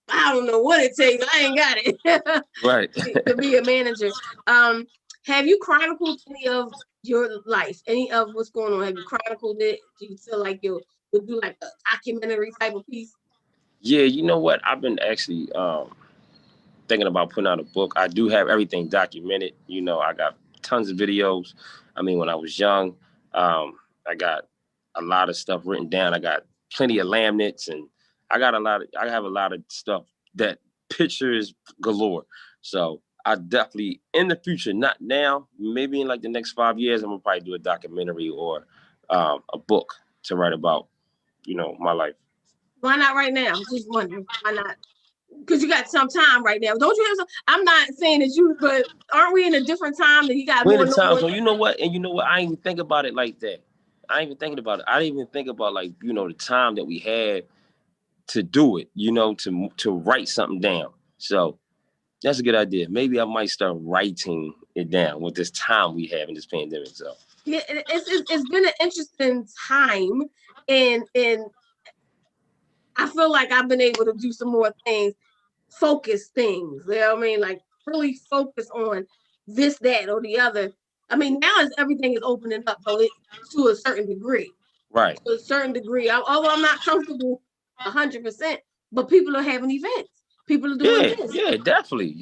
I don't know what it takes. I ain't got it. Right. To be a manager. Have you chronicled any of your life? Any of what's going on? Have you chronicled it? Do you feel like you'll do like a documentary type of piece? Yeah, you know what? I've been actually thinking about putting out a book. I do have everything documented. I got tons of videos. I mean, when I was young, I got a lot of stuff written down. I got plenty of laminates, and I have a lot of stuff that pictures galore. So I definitely, in the future, not now, maybe in like the next 5 years, I'm gonna probably do a documentary or a book to write about, my life. Why not right now? Just wondering. Why not? Because you got some time right now. Don't you have some? I'm not saying that but aren't we in a different time that you got We're more? in the time, so you know what? And you know what? I ain't even think about it like that. I ain't even thinking about it. I didn't even think about like, the time that we had to do it, to write something down. So that's a good idea. Maybe I might start writing it down with this time we have in this pandemic. So yeah, it's been an interesting time, and I feel like I've been able to do some more things, focus things. You know what I mean? Like really focus on this, that, or the other. I mean, now everything is opening up, though, to a certain degree. Right. To a certain degree. Although I'm not comfortable 100%, but people are having events. People are doing this. Yeah, definitely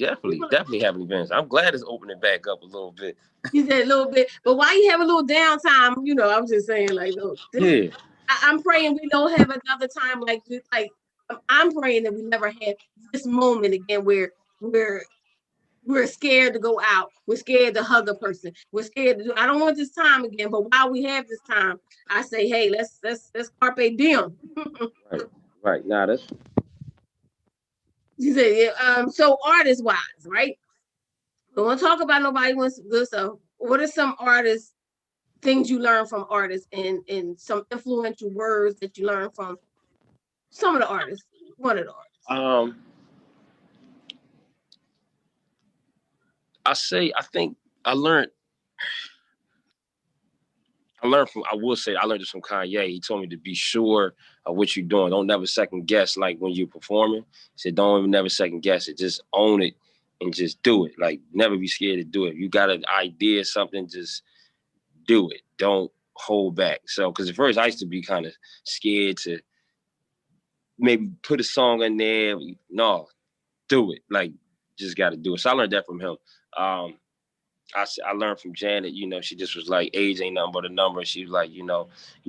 having events. I'm glad it's opening back up a little bit. You said a little bit, but why you have a little downtime? I was just saying, like, yeah. I'm praying we don't have another time like this. Like, I'm praying that we never have this moment again where we're scared to go out. We're scared to hug a person. We're scared to do. I don't want this time again. But while we have this time, I say, hey, let's carpe diem. Right. Now that's. You said, yeah. So artist wise, right? Don't want to talk about nobody wants good stuff. What are some artists? Things you learn from artists and some influential words that you learn from some of the artists, one of the artists. I think I learned this from Kanye. He told me to be sure of what you're doing. Don't never second guess, like when you're performing. He said, don't even never second guess it. Just own it and just do it. Like, never be scared to do it. If you got an idea, something, just do it. Don't hold back. So, because at first I used to be kind of scared to maybe put a song in there. No, do it. Like, just got to do it. So I learned that from him. I learned from Janet, she just was like, age ain't nothing but a number. She was like, you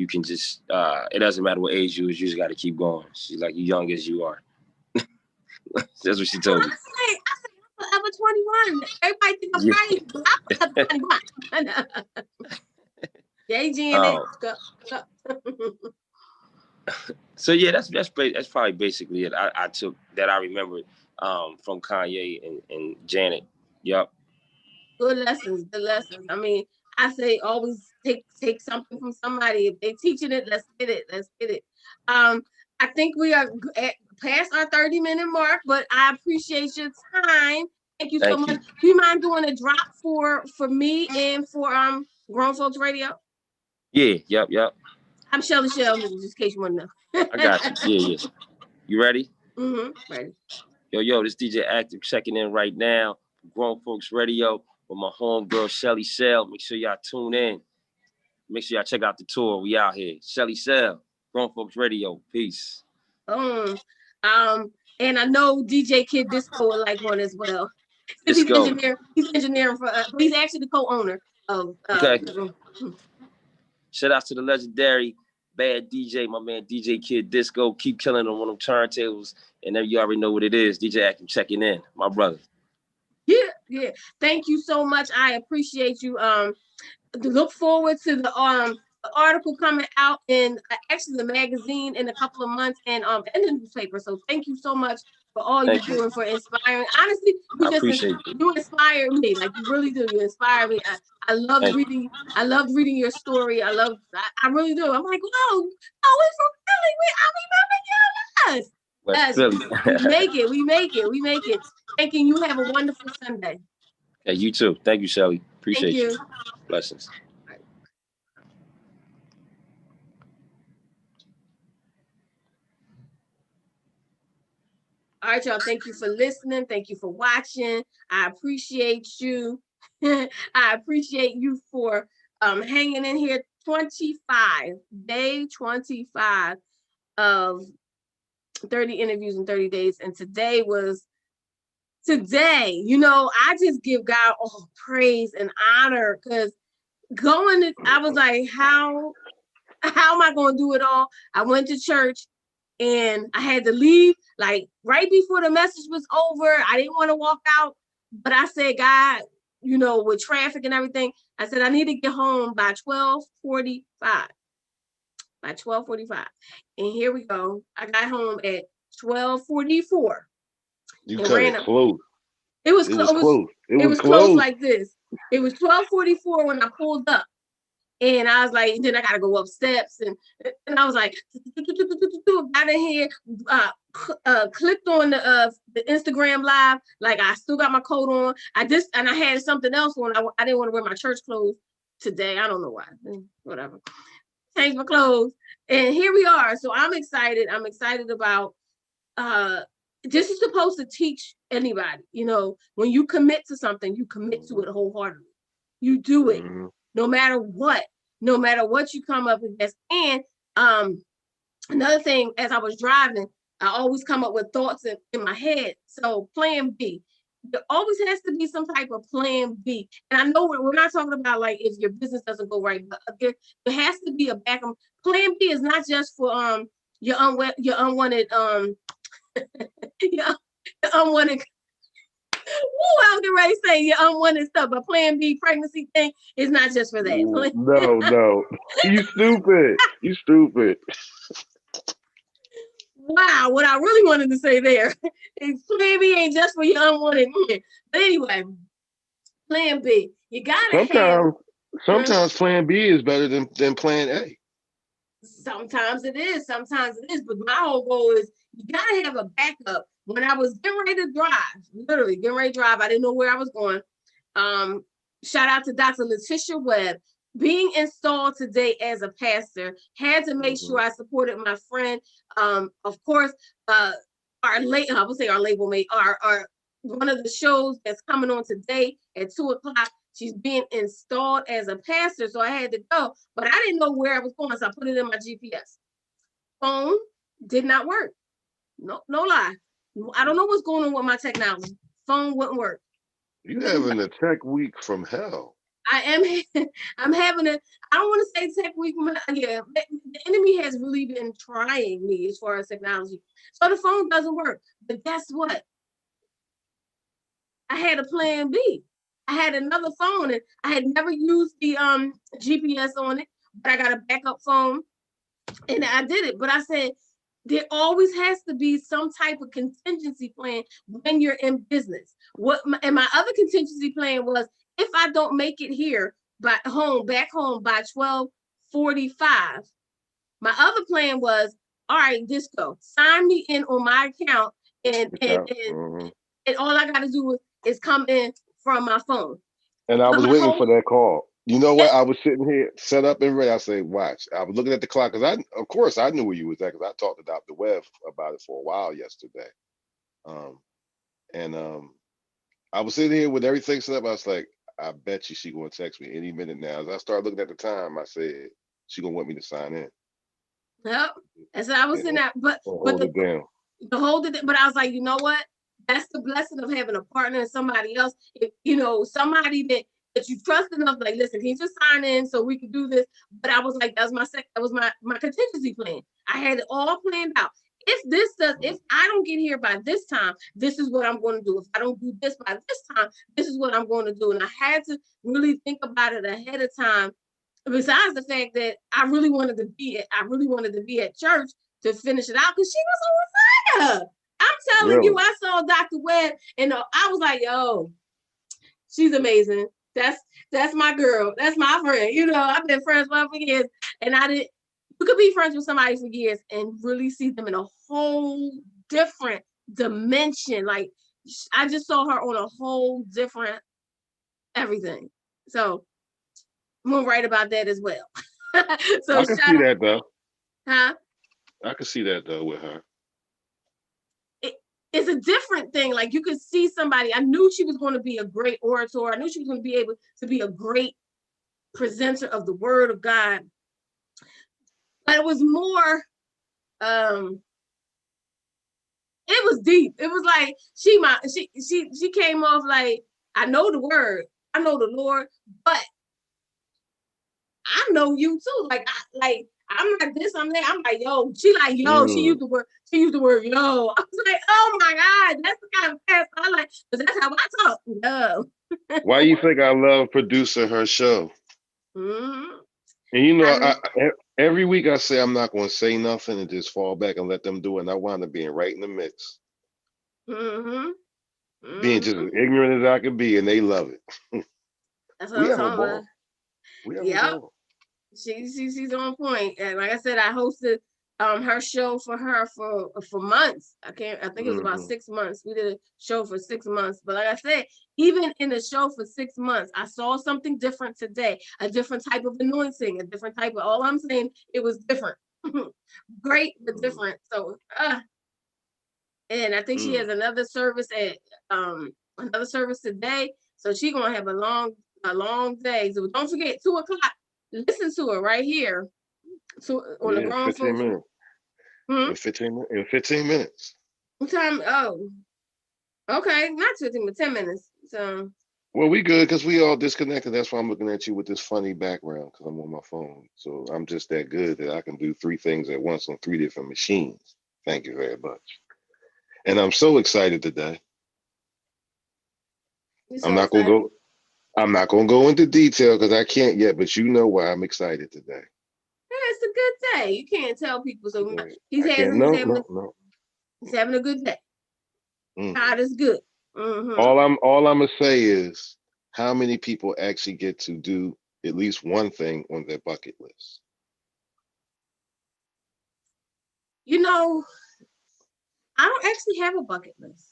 can just, it doesn't matter what age you is, you just got to keep going. She's like, you young as you are. That's what she told me. I said, I'm forever 21. Everybody think I'm crazy, but I'm forever 21. Yeah, Janet. So yeah, that's probably basically it. I took that I remembered from Kanye and Janet. Yep. Good lessons. I mean, I say always take something from somebody. If they're teaching it, let's get it. I think we are past our 30-minute mark, but I appreciate your time. Thank you so much. Do you mind doing a drop for me and for Grown Folks Radio? Yeah. Yep. I'm Shelly Shell, just in case you want to know. I got you. Yeah. You ready? Mm-hmm. Ready. Yo, this DJ Aktive checking in right now. Grown Folks Radio with my homegirl Shelly Shell. Make sure y'all tune in. Make sure y'all check out the tour. We out here. Shelly Shell, Grown Folks Radio. Peace. And I know DJ Kid Disco will like one as well. He's engineering for us. He's actually the co-owner of okay. Shout out to the legendary bad DJ, my man DJ Kid Disco. Keep killing on one of them turntables. And then you already know what it is. DJ Aktive checking in, my brother. Yeah. Thank you so much. I appreciate you. Look forward to the article coming out in actually the magazine in a couple of months and in the newspaper. So thank you so much for all you're doing for inspiring. Honestly, I appreciate you. You inspire me, like you really do. You inspire me. I love reading. I loved reading your story. I really do. I'm like, whoa, we're from Philly. I remember West yes. Philly. We make it. Thank you. You have a wonderful Sunday. Yeah, you too. Thank you, Shelly. Appreciate you. Blessings. All right, y'all. Thank you for listening. Thank you for watching. I appreciate you. I appreciate you for hanging in here. Day 25 of 30 interviews in 30 days. And today, I just give God all praise and honor because I was like, how am I going to do it all? I went to church and I had to leave like right before the message was over. I didn't want to walk out, but I said, God, with traffic and everything, I said, I need to get home by 12:45. By 12:45. And here we go. I got home at 12:44. You cut it close. It was close. It was close like this. It was 12:44 when I pulled up. And I was like, then I gotta go up steps, and I was like, got in here, clicked on the Instagram live, like I still got my coat on. I had something else on. I didn't want to wear my church clothes today. I don't know why. Whatever. Changed my clothes, and here we are. So I'm excited. I'm excited about. This is supposed to teach anybody. When you commit to something, you commit to it wholeheartedly. You do it. Mm-hmm. No matter what you come up against. And another thing, as I was driving, I always come up with thoughts in my head. So plan B. There always has to be some type of plan B. And I know we're not talking about like if your business doesn't go right, but there has to be a backup. Plan B is not just for your unwanted your unwanted I was getting ready to say your unwanted stuff, but plan B pregnancy thing is not just for that. No. You stupid. Wow, what I really wanted to say there is plan B ain't just for your unwanted men. But anyway, plan B. You gotta sometimes plan B is better than plan A. Sometimes it is, but my whole goal is you gotta have a backup. When I was getting ready to drive, I didn't know where I was going. Shout out to Dr. Letitia Webb. Being installed today as a pastor, had to make sure I supported my friend. Of course, our label mate, our one of the shows that's coming on today at 2:00. She's being installed as a pastor, so I had to go, but I didn't know where I was going, so I put it in my GPS. Phone did not work. No lie. I don't know what's going on with my technology. Phone wouldn't work. You having a tech week from hell. I'm having I don't want to say tech week. Yeah, the enemy has really been trying me as far as technology. So the phone doesn't work. But guess what? I had a plan B. I had another phone and I had never used the GPS on it, but I got a backup phone and I did it. But I said, there always has to be some type of contingency plan when you're in business. And my other contingency plan was if I don't make it here back home by 12:45, my other plan was, all right, Disco, sign me in on my account and all I got to do is come in from my phone. And I was waiting for that call. You know what? I was sitting here, set up and ready. I say, watch. I was looking at the clock because of course, I knew where you was at because I talked to Dr. Webb about it for a while yesterday. I was sitting here with everything set up. I was like, I bet you she gonna text me any minute now. As I started looking at the time, I said she gonna want me to sign in. Yep. And so I was in that, but hold it down. But I was like, you know what? That's the blessing of having a partner and somebody else. Somebody that you trust enough, like, listen, can you just sign in so we can do this? But I was like, that was my contingency plan. I had it all planned out. If I don't get here by this time, this is what I'm going to do. If I don't do this by this time, this is what I'm going to do. And I had to really think about it ahead of time besides the fact that I really wanted to be at church to finish it out because she was on fire. I'm telling you, Really? I saw Dr. Webb and I was like, yo, she's amazing. That's my girl. That's my friend. You know, I've been friends with her for years, and you could be friends with somebody for years and really see them in a whole different dimension. Like I just saw her on a whole different everything. So I'm gonna write about that as well. So I can see that though. huh? I can see that though with her. It's a different thing. Like you could see somebody. I knew she was going to be a great orator. I knew she was going to be able to be a great presenter of the word of God. But it was more, it was deep. It was like she came off like, I know the word, I know the Lord, but I know you too. I'm not this, I'm that. I'm like, yo, she used the word, yo. I was like, oh my God, that's the kind of person I like, because that's how I talk. Yo. Why you think I love producing her show? Mm-hmm. And you know, every week I say I'm not going to say nothing and just fall back and let them do it. And I wind up being right in the mix. Mm-hmm. Mm-hmm. Being just as ignorant as I could be, and they love it. That's what We I'm have a talking about. ball. We have a Yep. ball. She's on point. And like I said, I hosted her show for her for months. I think it was about 6 months. We did a show for 6 months. But like I said, even in the show for 6 months, I saw something different today, a different type of anointing, a different type of, all I'm saying, it was different. Great, but different. So and I think she has another service today. So she's gonna have a long day. So don't forget 2:00. Listen to her right here. So on the grown 15 folks. minutes. In 15 minutes. What time? Oh, okay, not 15, but 10 minutes. So Well, we good because we all disconnected. That's why I'm looking at you with this funny background because I'm on my phone. So I'm just that good that I can do 3 things at once on 3 different machines. Thank you very much. And I'm so excited today. I'm not gonna go. I'm not gonna go into detail because I can't yet. But you know why I'm excited today. Yeah, it's a good day. You can't tell people so much. He's I can't. No. having a good day. God is good. Mm-hmm. All I'm gonna say is how many people actually get to do at least one thing on their bucket list. You know, I don't actually have a bucket list.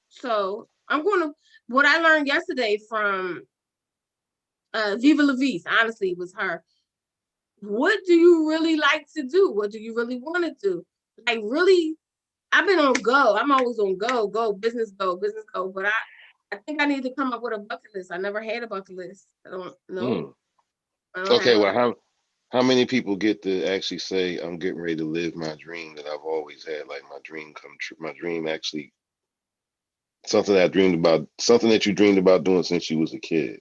So I'm gonna, what I learned yesterday from Viva La Vis, honestly, it was her. What do you really like to do? What do you really want to do? Like really, I've been on go. I'm always on go, business go. But I think I need to come up with a bucket list. I never had a bucket list. I don't know. Okay, well, how many people get to actually say I'm getting ready to live my dream that I've always had, like my dream come true, my dream actually something that I dreamed about, something that you dreamed about doing since you was a kid.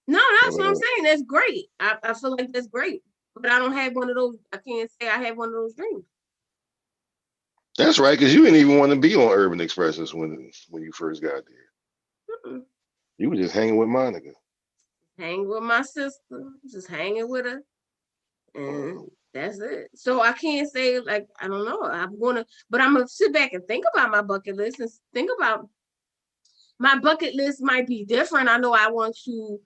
No, that's what I'm saying. That's great. I feel like that's great. But I don't have one of those. I can't say I have one of those dreams. That's right, because you didn't even want to be on Urban Expresses when you first got there. Mm-mm. You were just hanging with Monica. Hanging with my sister, just hanging with her. And that's it. So I can't say, like, I don't know. But I'm gonna sit back and think about my bucket list and think about my bucket list might be different. I know I want to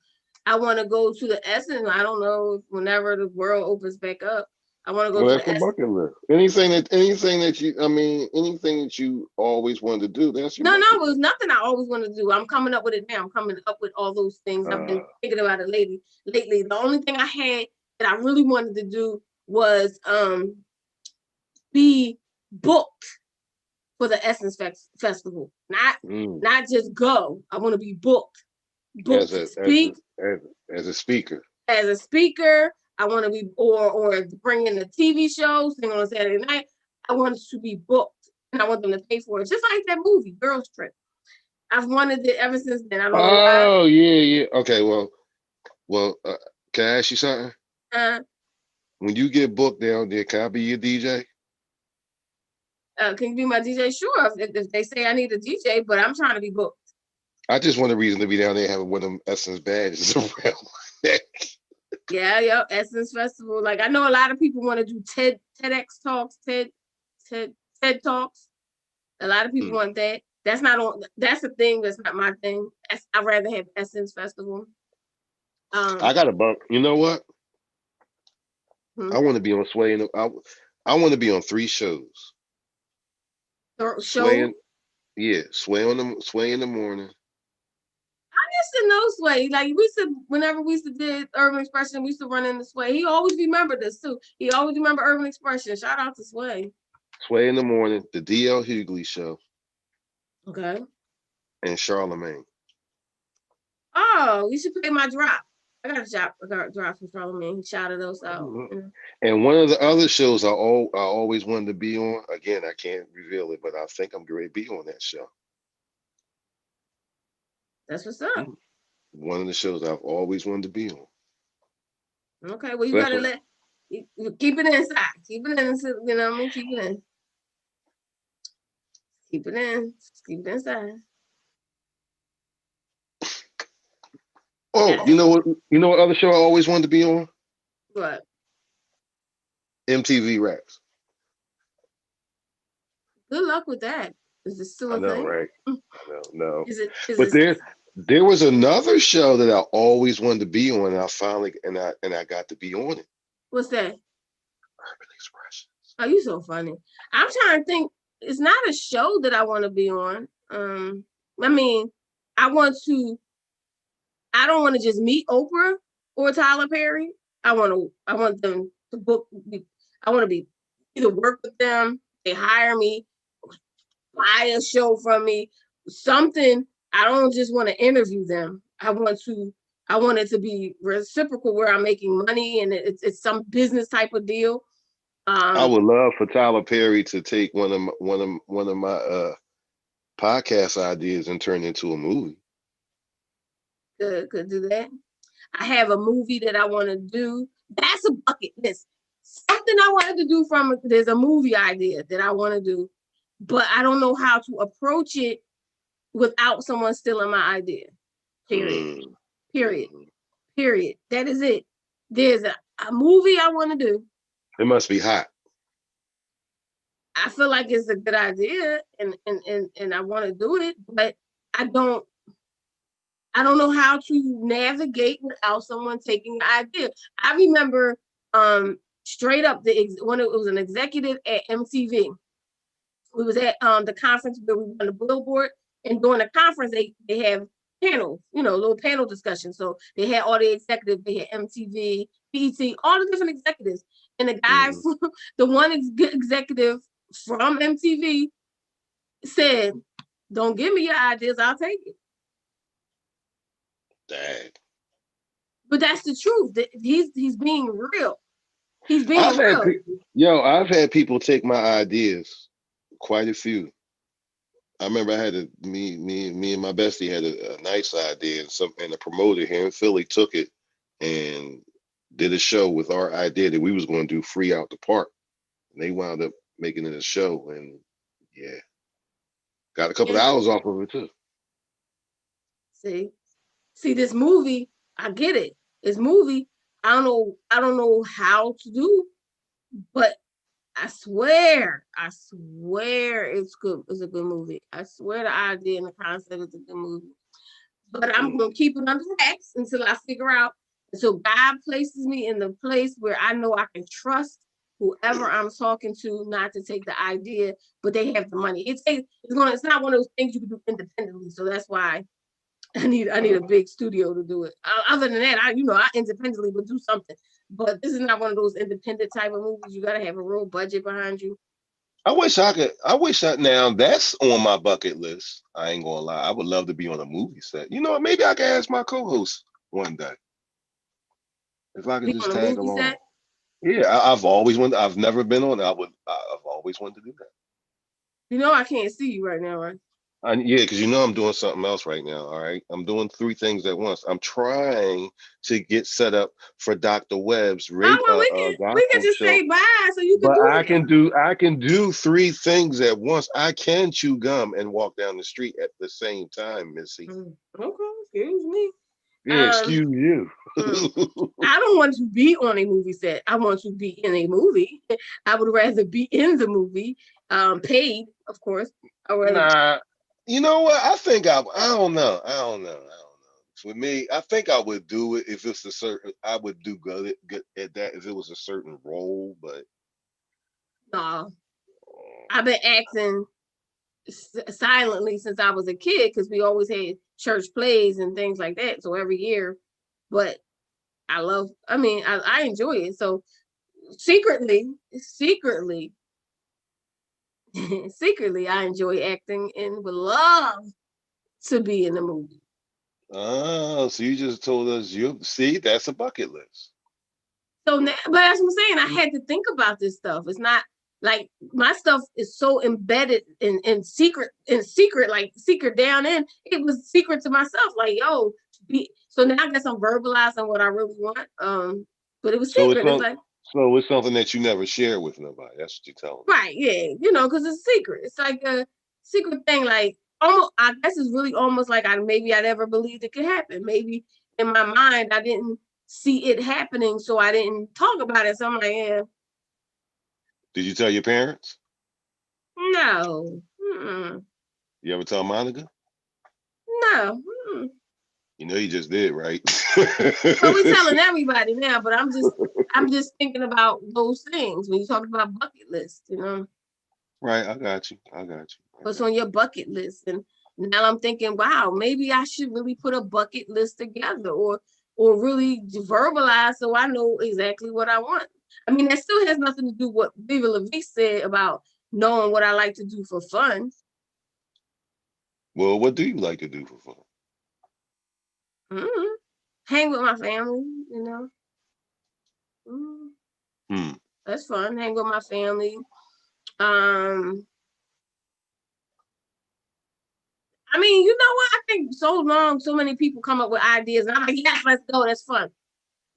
go to the Essence. I don't know, whenever the world opens back up. I want to go to that's the bucket list. Anything that anything that you always wanted to do, that's your No, it was nothing I always wanted to do. I'm coming up with it now. I'm coming up with all those things. I've been thinking about it lately. The only thing I had that I really wanted to do was be booked for the Essence Festival. Not just go. I want to be booked. Booked to speak. As a speaker. As a speaker, I want to be or bring in the TV show, sing on a Saturday night. I want to be booked. And I want them to pay for it. Just like that movie, Girls Trip. I've wanted it ever since then. I don't know why. Oh, yeah. Okay, well, can I ask you something? When you get booked down there, can I be your DJ? Can you be my DJ? Sure, if they say I need a DJ, but I'm trying to be booked. I just want a reason to be down there having one of them Essence badges around my neck. Yeah, Essence Festival. Like I know a lot of people want to do TEDx talks, TED talks. A lot of people want that. That's not on. That's the thing. That's not my thing. I'd rather have Essence Festival. I got a bump. You know what? I want to be on Sway. I want to be on 3 shows. Show. Yeah, Sway in the morning. I used to know Sway. Like whenever we used to do Urban Expression, we used to run into Sway. He always remembered this too. He always remember Urban Expression. Shout out to Sway. Sway in the morning, the DL Hughley show. Okay. And Charlemagne. Oh, you should play my drop. I got a drop from Charlemagne. He shouted those out. Mm-hmm. And one of the other shows I always wanted to be on. Again, I can't reveal it, but I think I'm going to be on that show. That's what's up. One of the shows I've always wanted to be on. Okay, well, you better keep it inside. Keep it in, you know what I mean? Keep it in. Keep it in. Keep it inside. Oh, you know what? You know what other show I always wanted to be on? What? MTV Raps. Good luck with that. Is it still a thing? Right? I know. But there was another show that I always wanted to be on, and I finally and I got to be on it. What's that? Urban Expressions. Oh, you so funny. I'm trying to think. It's not a show that I want to be on. I mean, I don't want to just meet Oprah or Tyler Perry. I want them to book. I want to be either work with them, they hire me, buy a show from me, something. I don't just want to interview them. I want it to be reciprocal where I'm making money and it's some business type of deal. I would love for Tyler Perry to take one of my podcast ideas and turn it into a movie. Could do that. I have a movie that I want to do. That's a bucket list. Something I wanted to do there's a movie idea that I want to do, but I don't know how to approach it without someone stealing my idea. Period. That is it. There's a movie I want to do. It must be hot. I feel like it's a good idea and I want to do it, but I don't know how to navigate without someone taking the idea. I remember straight up when it was an executive at MTV. We was at the conference where we won the billboard, and during the conference they have panels, little panel discussions. So they had all the executives, they had MTV, BET, all the different executives. And the guy, the one executive from MTV said, "Don't give me your ideas, I'll take it." Dang. But that's the truth. He's being real. He's being real. I've had people take my ideas, quite a few. I remember I had me and my bestie had a nice idea, and the promoter here in Philly took it and did a show with our idea that we was going to do free out the park. And they wound up making it a show, and got a couple of hours off of it too. See this movie, I get it. This movie, I don't know how to do, but I swear it's good. It's a good movie. I swear the idea and the concept is a good movie. But I'm gonna keep it under wraps until I figure out. Until God places me in the place where I know I can trust whoever I'm talking to not to take the idea, but they have the money. It's not one of those things you can do independently. So that's why I need a big studio to do it. Other than that, I independently would do something. But this is not one of those independent type of movies. You gotta have a real budget behind you. I wish now that's on my bucket list. I ain't gonna lie. I would love to be on a movie set. Maybe I can ask my co-host one day. If I could just tag along. Set? Yeah, I've always wanted. I've never been on it. I've always wanted to do that. I can't see you right now, right? Yeah, because you know I'm doing something else right now. All right, I'm doing three things at once. I'm trying to get set up for Dr. Webb's Oh, well, we can gospel just show, say bye so you can but do I that. can do three things at once. I can chew gum and walk down the street at the same time, Missy. Okay, excuse me. Yeah, Um, excuse you. mm, I don't want to be on a movie set. I want to be in a movie. I would rather be in the movie, paid, of course. I would rather. Nah, you know what? I don't know. I don't know. I don't know. For me, I think I would do it if it's a certain. I would do good at that if it was a certain role, but. No, I've been acting silently since I was a kid because we always had church plays and things like that. So every year, but I mean, I enjoy it. So secretly, secretly, I enjoy acting and would love to be in the movie. Oh, so you just told us you see that's a bucket list. So now, but as I'm saying, I had to think about this stuff. It's not like my stuff is so embedded in secret, like secret down in. It was secret to myself. Like, yo, so now I guess I'm verbalizing what I really want. But it was So it's secret. It's some, like, so it's something that you never share with nobody. That's what you're telling me. right, yeah, because it's secret. It's like a secret thing. Like, almost, I guess it's really almost like I never believed it could happen. Maybe in my mind I didn't see it happening, so I didn't talk about it. So I'm like, yeah, Did you tell your parents? no, mm-mm, You ever tell Monica? no. Mm-mm. You know you just did, right? Well, we're telling everybody now, but I'm just thinking about those things when you talk about bucket list. Right, I got you. I got you. I What's got on your bucket list? And now I'm thinking, wow, maybe I should really put a bucket list together or really verbalize so I know exactly what I want. I mean, that still has nothing to do with what Viva LaVie said about knowing what I like to do for fun. Well, what do you like to do for fun? Mm-hmm. Hang with my family. Mm-hmm. Hmm. That's fun. Hang with my family. Um, I mean, you know what? I think so many people come up with ideas, and I'm like, yes, let's go. That's fun.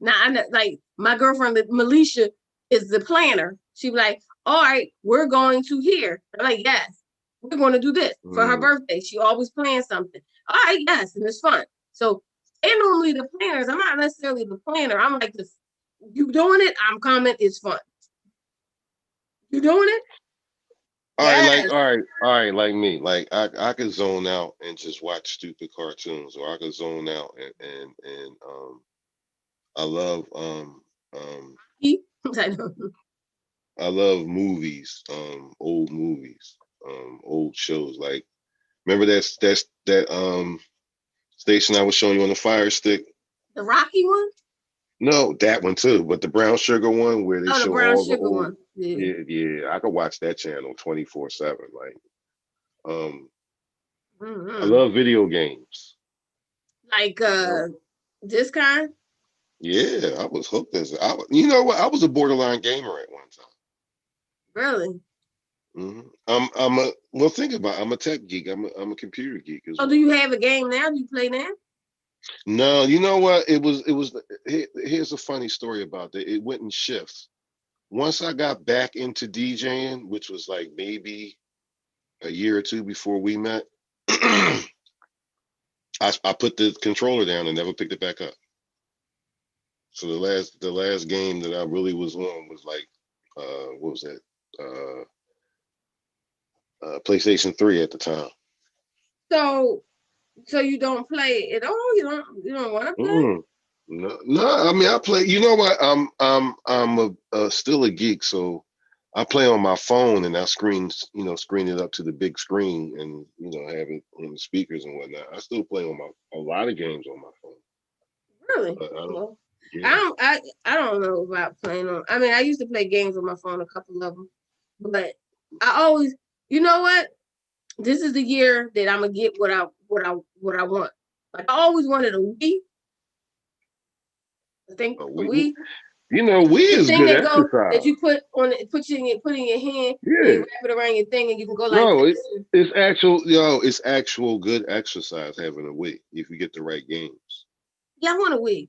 Now, I know, like my girlfriend Melisha is the planner. She be like, all right, we're going to here. I'm like, yes, we're going to do this for her Hmm. birthday. She always plans something. All right, yes, and it's fun. So they're normally the planners. I'm not necessarily the planner. I'm like, this, you doing it? I'm coming. It's fun. You doing it? Yes. All right, like me. Like I could zone out and just watch stupid cartoons, or I could zone out and I love I know. I love movies, old movies, old shows. Like remember that station I was showing you on the Fire Stick? The Rocky one? No, that one too, but the brown sugar one where they Oh, the show brown all the sugar old. one. Yeah. Yeah, yeah, I could watch that channel 24/7. Like, um, I Mm-hmm. love video games. Like You know, this kind? yeah, I was hooked you know what? I was a borderline gamer at one time. Really? I'm a well. Think about it, I'm a tech geek. I'm a computer geek as Oh, do well. you have a game now? Do you play now? No, you know what? Here's a funny story about that. It went in shifts. Once I got back into DJing, which was like maybe a year or two before we met, I put the controller down and never picked it back up. So the last game that I really was on was like what was that? PlayStation 3 at the time. So you don't play at all? You don't want to play? Mm. No, no. I mean, I play. You know what? I'm still a geek, so I play on my phone and I screen it up to the big screen and have it on the speakers and whatnot. I still play on a lot of games on my phone, Really? but I don't. Well, I Yeah. don't I don't know about playing on. I mean, I used to play games on my phone, a couple of them, but I always, you know what? This is the year that I'm gonna get what I want. Like I always wanted a Wii. I think But a Wii. we The is thing good that go exercise. that you put in your hand and Yeah. you wrap it around your thing and you can go like No, this. it's actual good exercise having a weight if you get the right games. Yeah, I want a wig.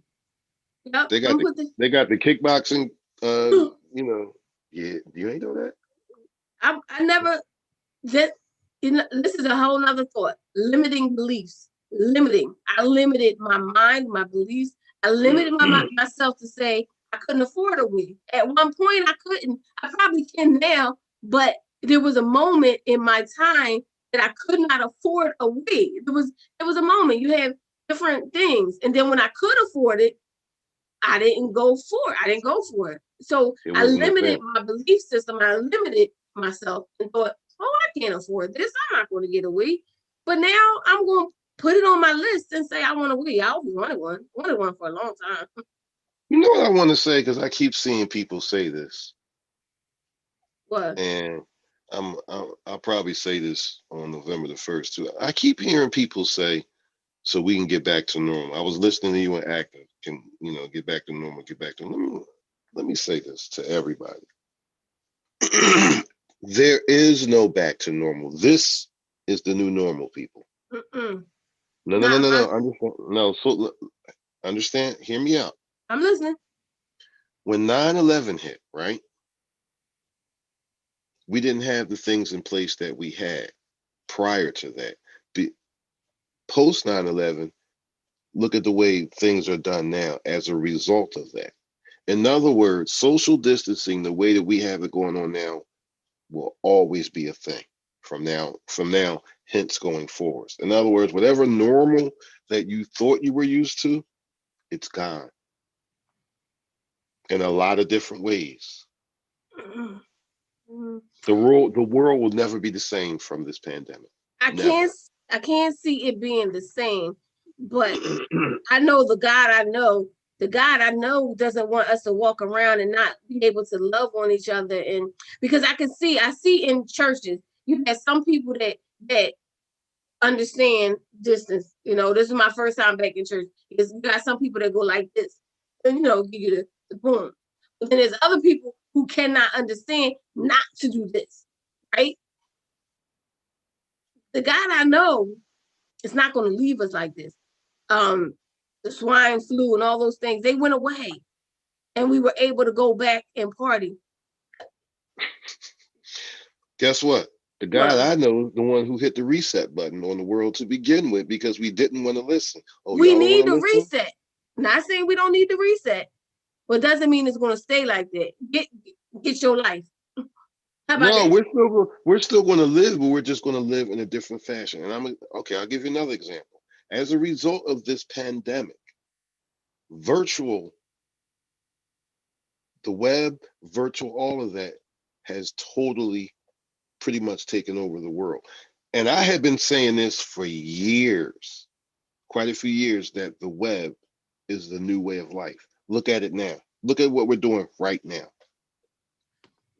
Yep. They got I'm the put the they got the kickboxing. Yeah, you ain't know that. I never that this is a whole nother thought. Limiting beliefs. Limiting. I limited my mind, my beliefs. I limited myself to say I couldn't afford a wig. At one point I couldn't. I probably can now, but there was a moment in my time that I could not afford a wig. There was a moment. You have different things. And then when I could afford it, I didn't go for it. I didn't go for it. So It I wasn't a limited thing. my belief system. I limited myself and thought, oh, I can't afford this. I'm not going to get a wig. But now I'm going to put it on my list and say I want a wig. I always wanted one for a long time. You know what I want to say, because I keep seeing people say this, What? and I'll probably say this on November the 1st too. I keep hearing people say, "So we can get back to normal." I was listening to you in Active. Can get back to normal? Get back to normal. Let me say this to everybody. There is no back to normal. This is the new normal, people. Mm-mm. No, no, no, Not no, my. no. Understand? No, so understand. Hear me out. I'm listening. When 9/11 hit, right? We didn't have the things in place that we had prior to that. Post 9/11, look at the way things are done now as a result of that. In other words, social distancing, the way that we have it going on now, will always be a thing from now, hence going forwards. In other words, whatever normal that you thought you were used to, it's gone in a lot of different ways. Mm-mm. The world will never be the same from this pandemic. I Never. can't see it being the same, but I know the God I know doesn't want us to walk around and not be able to love on each other. And because I see in churches, you have some people that understand distance. This is my first time back in church. Because you got some people that go like this, and give you the boom. But then there's other people who cannot understand not to do this, right? The God I know is not going to leave us like this. The swine flu and all those things, they went away and we were able to go back and party. Guess what? The What? guy I know is the one who hit the reset button on the world to begin with because we didn't want to listen. Oh, We y'all don't need want to to listen? reset. Not saying we don't need to reset, but doesn't mean it's going to stay like that. Get your life. How about No, that? we're still going to live, but we're just going to live in a different fashion. And okay. I'll give you another example. As a result of this pandemic, virtual, the web, virtual, all of that has totally pretty much taken over the world. And I have been saying this for years, quite a few years, that the web is the new way of life. Look at it now. Look at what we're doing right now.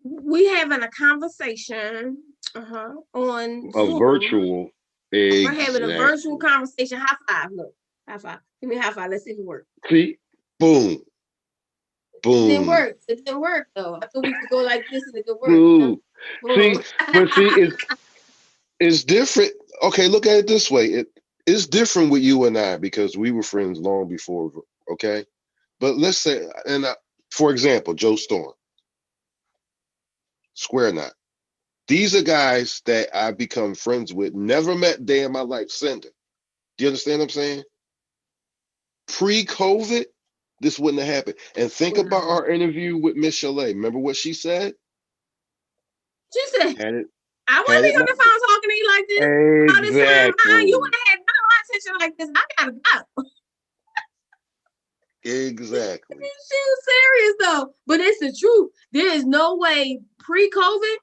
We having a conversation on A Zoom. virtual, We're having a virtual exactly. conversation. High five. Look, high five. Give me a high five. Let's see if it works. See, boom, It didn't boom, work. It didn't work though. I thought we could go like this and it could work. boom. See, Boom. but see, it's different. Okay, look at it this way. It's different with you and I because we were friends long before. Okay, but let's say, for example, Joe Storm, Square Knot. These are guys that I become friends with. Never met a day in my life. Sender. Do you understand what I'm saying? Pre-COVID, this wouldn't have happened. And think Well, about our interview with Miss Chalet. Remember what she said? she said, Had it, I had wasn't it on not the phone talking to you like this. All this time, you exactly, would have had none of my attention like this. I gotta go. exactly. She was serious though. But it's the truth. There is no way pre-COVID,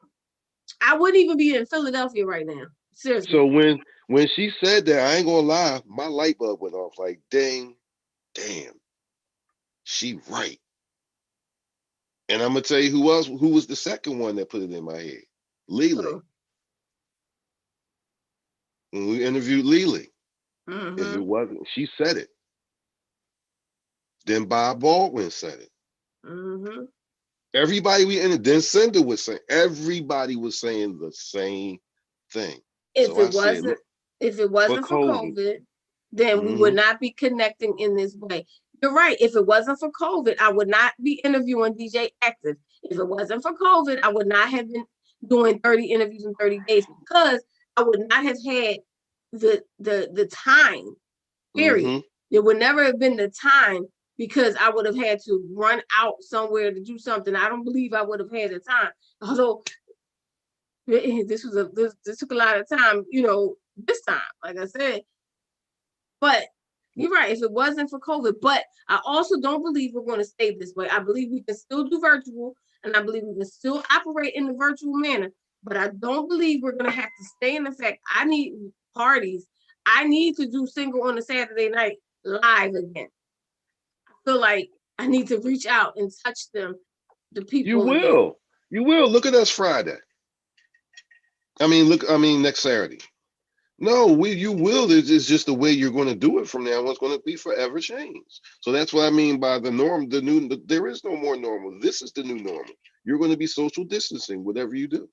I wouldn't even be in Philadelphia right now. Seriously. So when she said that, I ain't gonna lie, my light bulb went off. Like, dang, damn, she right. And I'm gonna tell you who was the second one that put it in my head. Lele. So, When we interviewed Lele, if mm-hmm. it wasn't, she said it. Then Bob Baldwin said it. Mm-hmm. Everybody we ended, then Cinder was saying, everybody was saying the same thing. If So I it said, wasn't, look, if it for wasn't for COVID. COVID, then we would not be connecting in this way. You're right. If it wasn't for COVID, I would not be interviewing DJ Active. If it wasn't for COVID, I would not have been doing 30 interviews in 30 days because I would not have had the time, period. Mm-hmm. There would never have been the time because I would have had to run out somewhere to do something. I don't believe I would have had the time. Although this took a lot of time, this time, like I said. But you're right, if it wasn't for COVID, but I also don't believe we're going to stay this way. I believe we can still do virtual, and I believe we can still operate in the virtual manner, but I don't believe we're going to have to stay in the fact I need parties. I need to do single on a Saturday night live again. I feel like I need to reach out and touch them, the people again. You will. Look at us Friday. I mean, next Saturday. No, you will. It's just the way you're going to do it from now on. It's going to be forever changed. So that's what I mean by the norm. There is no more normal. This is the new normal. You're going to be social distancing, whatever you do.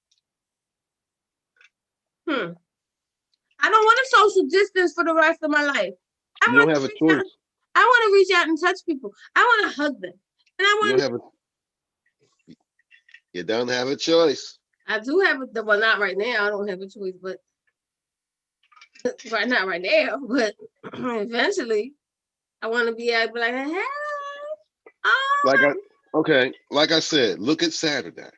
I don't want to social distance for the rest of my life. You don't have a choice. I want to reach out and touch people. I want to hug them. And I want You don't have a choice. I do have a, well, not right now. I don't have a choice, but not right now. But eventually, I want to be able to be like, hey, like I said, look at Saturday.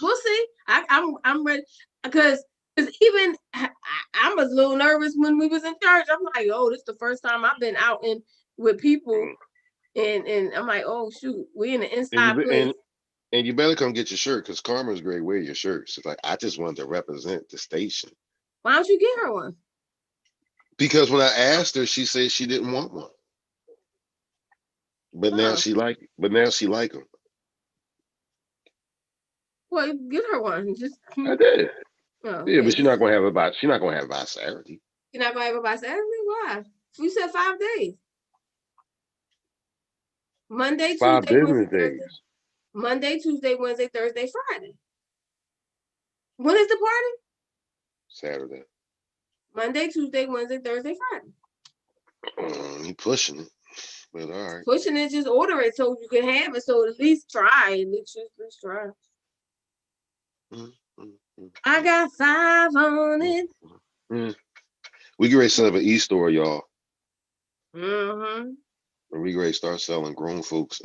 We'll see. I'm ready because even I was a little nervous when we was in church. I'm like, oh, this is the first time I've been out with people, and I'm like, oh shoot, we in the inside place. And you better come get your shirt because Karma's great. Wear your shirts. It's like I just wanted to represent the station. Why don't you get her one? Because when I asked her, she said she didn't want one. But now she like them. Well, get her one. I did. Oh, yeah, but she's not gonna have it by Saturday. You're not gonna have it by Saturday? Why? You said 5 days. Monday, Tuesday, 5 business Wednesday, days. Thursday. Monday, Tuesday, Wednesday, Thursday, Friday. When is the party? Saturday. Monday, Tuesday, Wednesday, Thursday, Friday. He pushing it, but all right. Pushing it, just order it so you can have it. So at least try. Let's try. I got 5 on it. We get ready to set up an e-store, y'all. Mm-hmm. And we get ready to start selling grown folks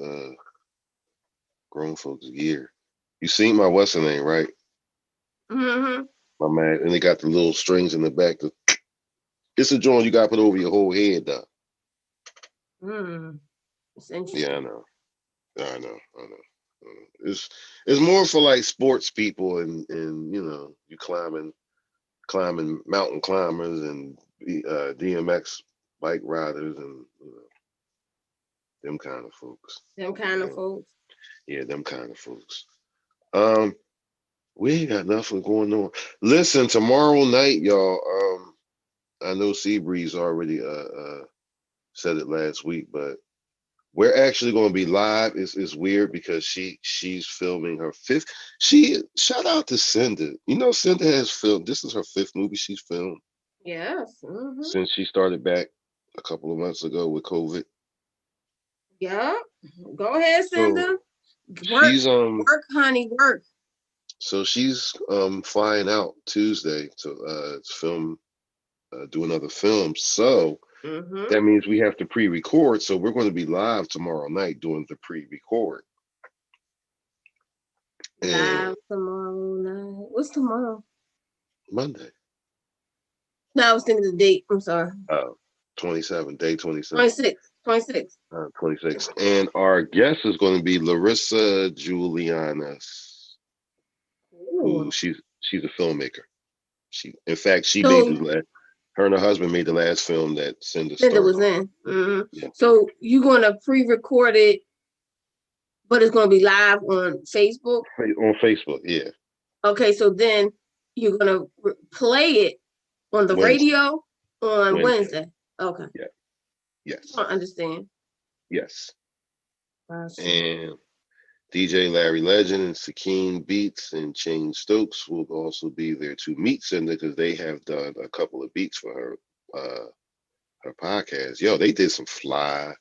gear. You seen my what's the name, right? Mm-hmm. My man, and they got the little strings in the back. It's a joint you got to put over your whole head, though. It's interesting. Yeah, I know. It's more for like sports people and you climbing mountain climbers and DMX bike riders and them kind of folks. Them kind of folks. Yeah, them kind of folks. We ain't got nothing going on. Listen, tomorrow night, y'all. I know Seabreeze already said it last week, but we're actually going to be live. It's weird because she's filming her 5th. Shout out to Cinda. You know, Cinda has filmed. This is her 5th movie she's filmed. Yes. Since she started back a couple of months ago with COVID. Yeah. Go ahead, Cinda. Work, honey, work. So she's flying out Tuesday to film, do another film. So that means we have to pre-record. So we're going to be live tomorrow night doing the pre-record. Live tomorrow night. What's tomorrow? Monday. No, I was thinking the date. I'm sorry. 27, day 27. 26. 26. And our guest is going to be Larissa Julianas. Who she's a filmmaker. In fact, she made her and her husband made the last film that Cinda was in. Yeah. So you're gonna pre-record it, but it's gonna be live on Facebook. On Facebook, yeah. Okay, so then you're gonna play it on the radio on Wednesday. Okay. Yeah. Yes. I understand. Yes. And DJ Larry Legend and Sakine Beats and Shane Stokes will also be there to meet Cinda because they have done a couple of beats for her podcast. Yo, they did some fly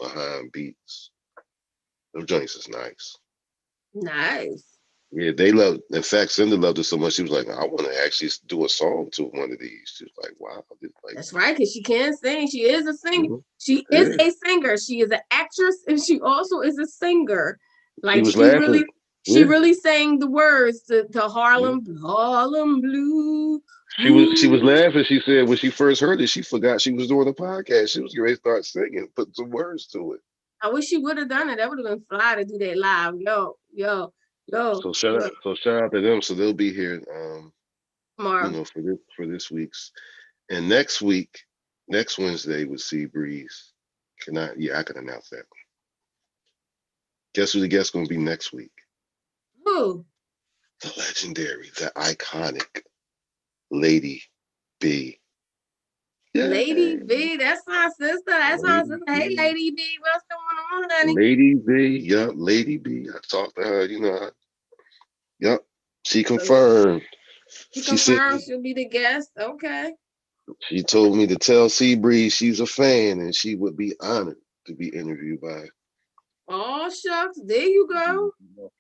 behind beats. Those joints is nice. Nice. Yeah, they love. In fact, Cinda loved it so much. She was like, "I want to actually do a song to one of these." She was like, "Wow, like, that's right, because she can sing. She is a singer. Mhm. She is a singer. She is an actress, and she also is a singer. She Like was laughing. she really sang the words to Harlem Blue. She was laughing. She said when she first heard it, she forgot she was doing a podcast. She was ready to start singing, put some words to it. I wish she would have done it. That would have been fly to do that live. Yo. So shout out to them. So they'll be here, Tomorrow. for this week's, and next week, next Wednesday with Sea Breeze. I can announce that. Guess who the guest gonna be next week? Who? The legendary, the iconic Lady B. Yeah. Lady B, that's my sister. That's my sister. Hey, Lady B, what's going on, honey? Lady B, yep, Lady B. I talked to her, Yep, she confirmed. She confirmed she'll be the guest. Okay. She told me to tell Seabreeze she's a fan and she would be honored to be interviewed by her. Oh, shucks. There you go.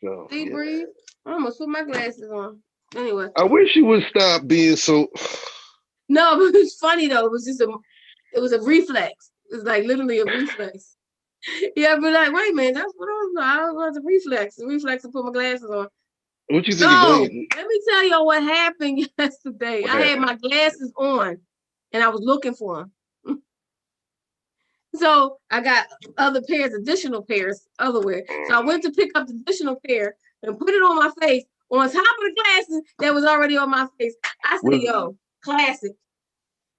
Seabreeze. I almost put my glasses on. Anyway. I wish you would stop being so. No, but it's funny though. It was a reflex. It's like literally a reflex. Yeah, but like, wait a minute, that's what I was a reflex. A reflex to put my glasses on. What you think? Let me tell y'all what happened yesterday. I had my glasses on and I was looking for them. So I got additional pairs otherwhere. So I went to pick up the additional pair and put it on my face on top of the glasses that was already on my face. I said, yo, classic.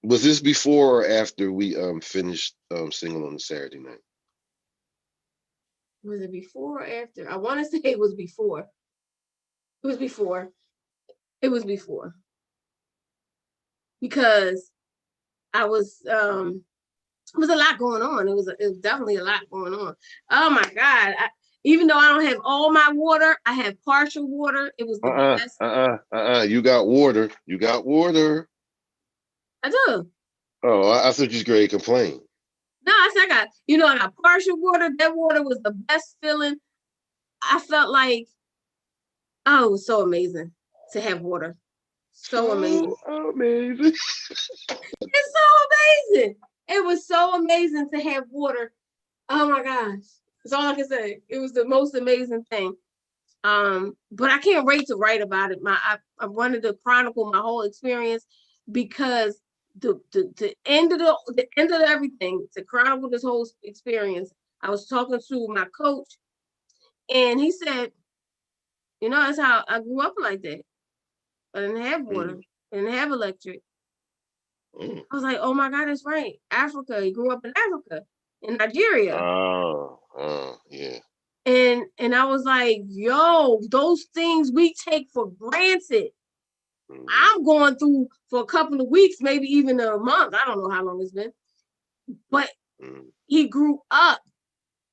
Was this before or after we finished singing on the Saturday night? Was it before or after? I want to say it was before. It was before. Because I was it was a lot going on. It was definitely a lot going on. Oh my God. Even though I don't have all my water, I have partial water. It was the best. You got water. You got water. I do. Oh, I thought you was going to complain. No, I said I got partial water. That water was the best feeling. I felt like, oh, it was so amazing to have water. So amazing. Amazing. It's so amazing. It was so amazing to have water. Oh my gosh. That's all I can say. It was the most amazing thing. But I can't wait to write about it. I wanted to chronicle my whole experience because the end of everything, to chronicle this whole experience, I was talking to my coach and he said, that's how I grew up like that. I didn't have water. I didn't have electric. I was like, oh my God, that's right. Africa. He grew up in Africa, in Nigeria. Yeah. And I was like, yo, those things we take for granted. I'm going through for a couple of weeks, maybe even a month. I don't know how long it's been. But he grew up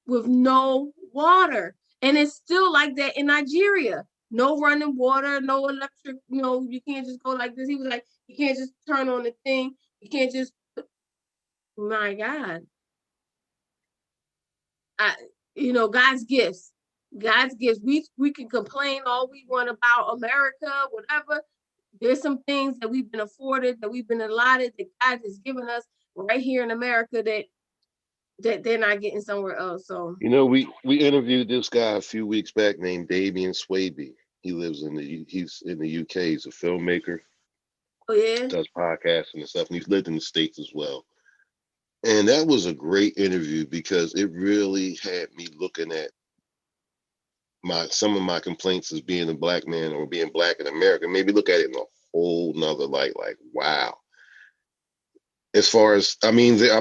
with no water. And it's still like that in Nigeria. No running water, no electric, you can't just go like this. He was like, you can't just turn on the thing. You can't just, my God. God's gifts. God's gifts. We can complain all we want about America, whatever. There's some things that we've been afforded, that we've been allotted, that God has given us right here in America that they're not getting somewhere else. So we interviewed this guy a few weeks back named Damian Swaby. He's in the UK. He's a filmmaker. Oh yeah. Does podcasts and stuff, and he's lived in the States as well. And that was a great interview because it really had me looking at some of my complaints as being a Black man or being Black in America. Maybe look at it in a whole nother light, like, wow. As far as, I'm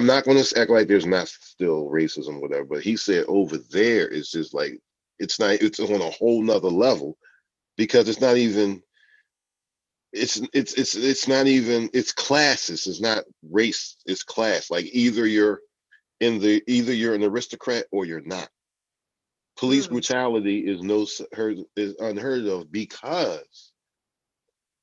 not going to act like there's not still racism, whatever, but he said over there, it's just like, it's on a whole nother level because it's not even, it's classes. It's not race, it's class. Like either you're an aristocrat or you're not. Police brutality is unheard of because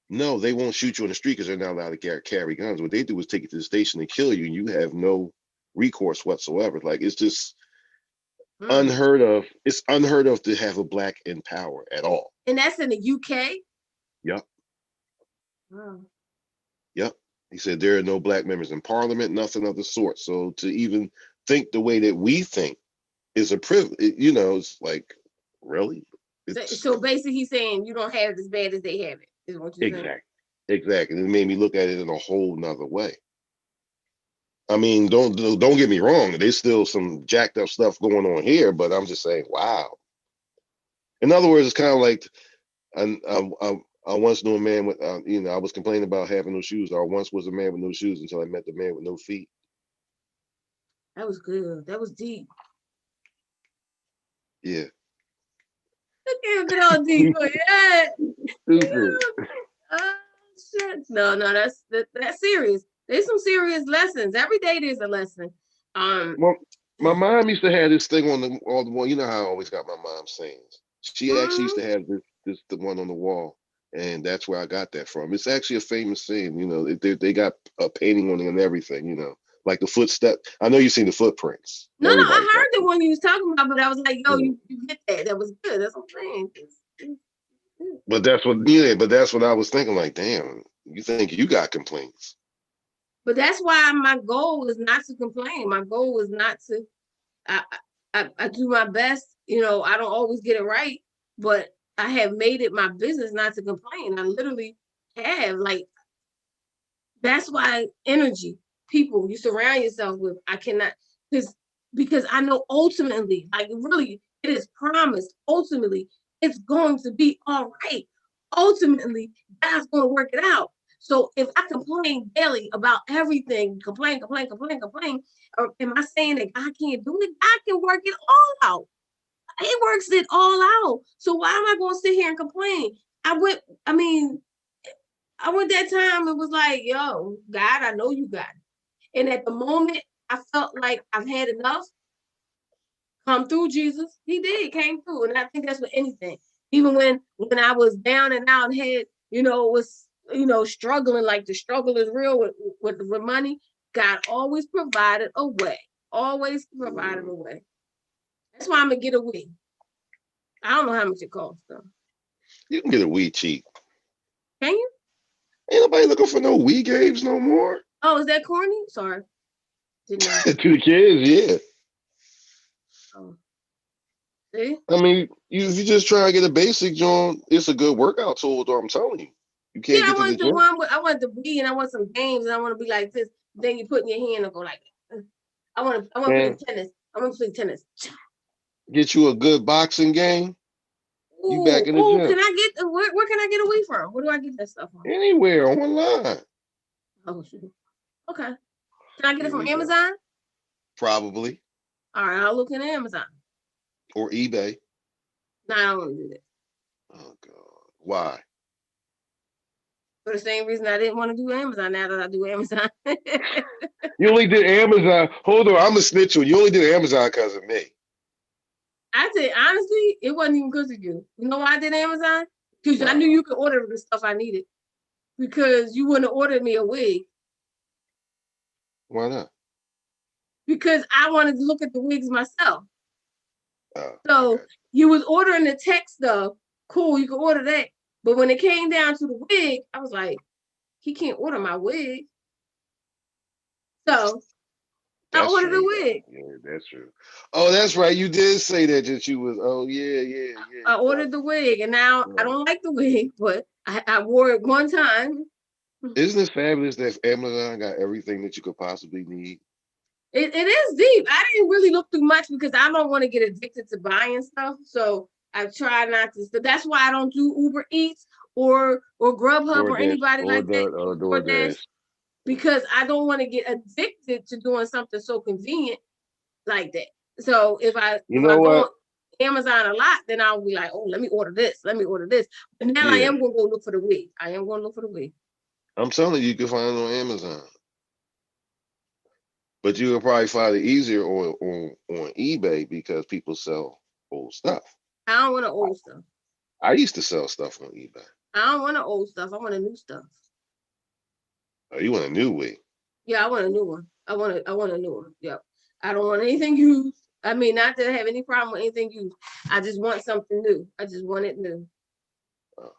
no, they won't shoot you on the street because they're not allowed to carry guns. What they do is take you to the station and kill you, and you have no recourse whatsoever. Like it's just unheard of. It's unheard of to have a black in power at all. And that's in the UK? Yep. Wow. Yep. He said there are no black members in parliament, nothing of the sort. So to even think the way that we think is a privilege, it's like, really? So basically he's saying you don't have it as bad as they have it, is what you're saying. Exactly. It made me look at it in a whole nother way. I mean, don't get me wrong. There's still some jacked up stuff going on here, but I'm just saying, wow. In other words, it's kind of like I once knew a man with, I was complaining about having no shoes. I once was a man with no shoes until I met the man with no feet. That was good. That was deep. Yeah. Look at all deep. Yeah. Stupid. Oh shit. No, that's serious. There's some serious lessons. Every day there's a lesson. Well, my mom used to have this thing on the wall. You know how I always got my mom's sayings. She actually used to have the one on the wall, and that's where I got that from. It's actually a famous saying. They got a painting on it and everything. Like the footstep. I know you've seen the footprints. No, I heard the one you was talking about, but I was like, yo, you get that. That was good. That's what I'm saying. But that's what I was thinking. Like, damn, you think you got complaints? But that's why my goal is not to complain. My goal is not to. I do my best. I don't always get it right, but I have made it my business not to complain. I literally have. Like, that's why energy, people you surround yourself with. I cannot because I know ultimately, like really, it is promised. Ultimately, it's going to be all right. Ultimately, God's going to work it out. So if I complain daily about everything, complain, or am I saying that God can't do it? God can work it all out. He works it all out. So why am I going to sit here and complain? I went that time and was like, yo, God, I know you got it. And at the moment, I felt like I've had enough. Come through, Jesus. He did, came through. And I think that's with anything. Even when I was down and out and had, was, struggling, like the struggle is real with money, God always provided a way. Always provided a way. That's why I'm going to get a wig. I don't know how much it costs, though. You can get a wig cheap. Can you? Ain't nobody looking for no wig games no more. Oh, is that corny? Sorry. Didn't know. To the kids, yeah. Oh. See? I mean, if you just try to get a basic joint, it's a good workout tool, though, I'm telling you. You can't get to the gym. I want the wig and I want some games and I want to be like this. Then you put in your hand and go like that. I want to play tennis. I want to play tennis. Get you a good boxing game. You back in the gym. Can I get where can I get away from? Where do I get that stuff from? Anywhere online. Oh shoot. Okay. Can I get it from Amazon? Probably. All right, I'll look in Amazon. Or eBay. No, I don't want to do that. Oh God. Why? For the same reason I didn't want to do Amazon now that I do Amazon. You only did Amazon. Hold on, I'm a snitch on you. Only did Amazon because of me. I said, honestly, it wasn't even because of you. You know why I did Amazon? Because I knew you could order the stuff I needed. Because you wouldn't have ordered me a wig. Why not? Because I wanted to look at the wigs myself. So you was ordering the tech stuff. Cool, you could order that. But when it came down to the wig, I was like, he can't order my wig. So I ordered a wig. Yeah, that's true. Oh, that's right. You did say that you was. Oh, yeah. I ordered the wig, and now I don't like the wig, but I wore it one time. Isn't it fabulous that Amazon got everything that you could possibly need? It is deep. I didn't really look through much because I don't want to get addicted to buying stuff. So I try not to. So that's why I don't do Uber Eats or Grubhub or anybody like that. Or DoorDash. Because I don't want to get addicted to doing something so convenient like that. So if I go on Amazon a lot, then I'll be like, oh, let me order this. But now I am going to go look for the wig. I'm telling you can find it on Amazon. But you will probably find it easier on eBay because people sell old stuff. I don't want the old stuff. I used to sell stuff on eBay. I don't want the old stuff. I want the new stuff. Oh, you want a new way? Yeah, I want a new one. I want a new one. Yep. I don't want anything used. I mean, not that I have any problem with anything used. I just want something new. I just want it new. Oh.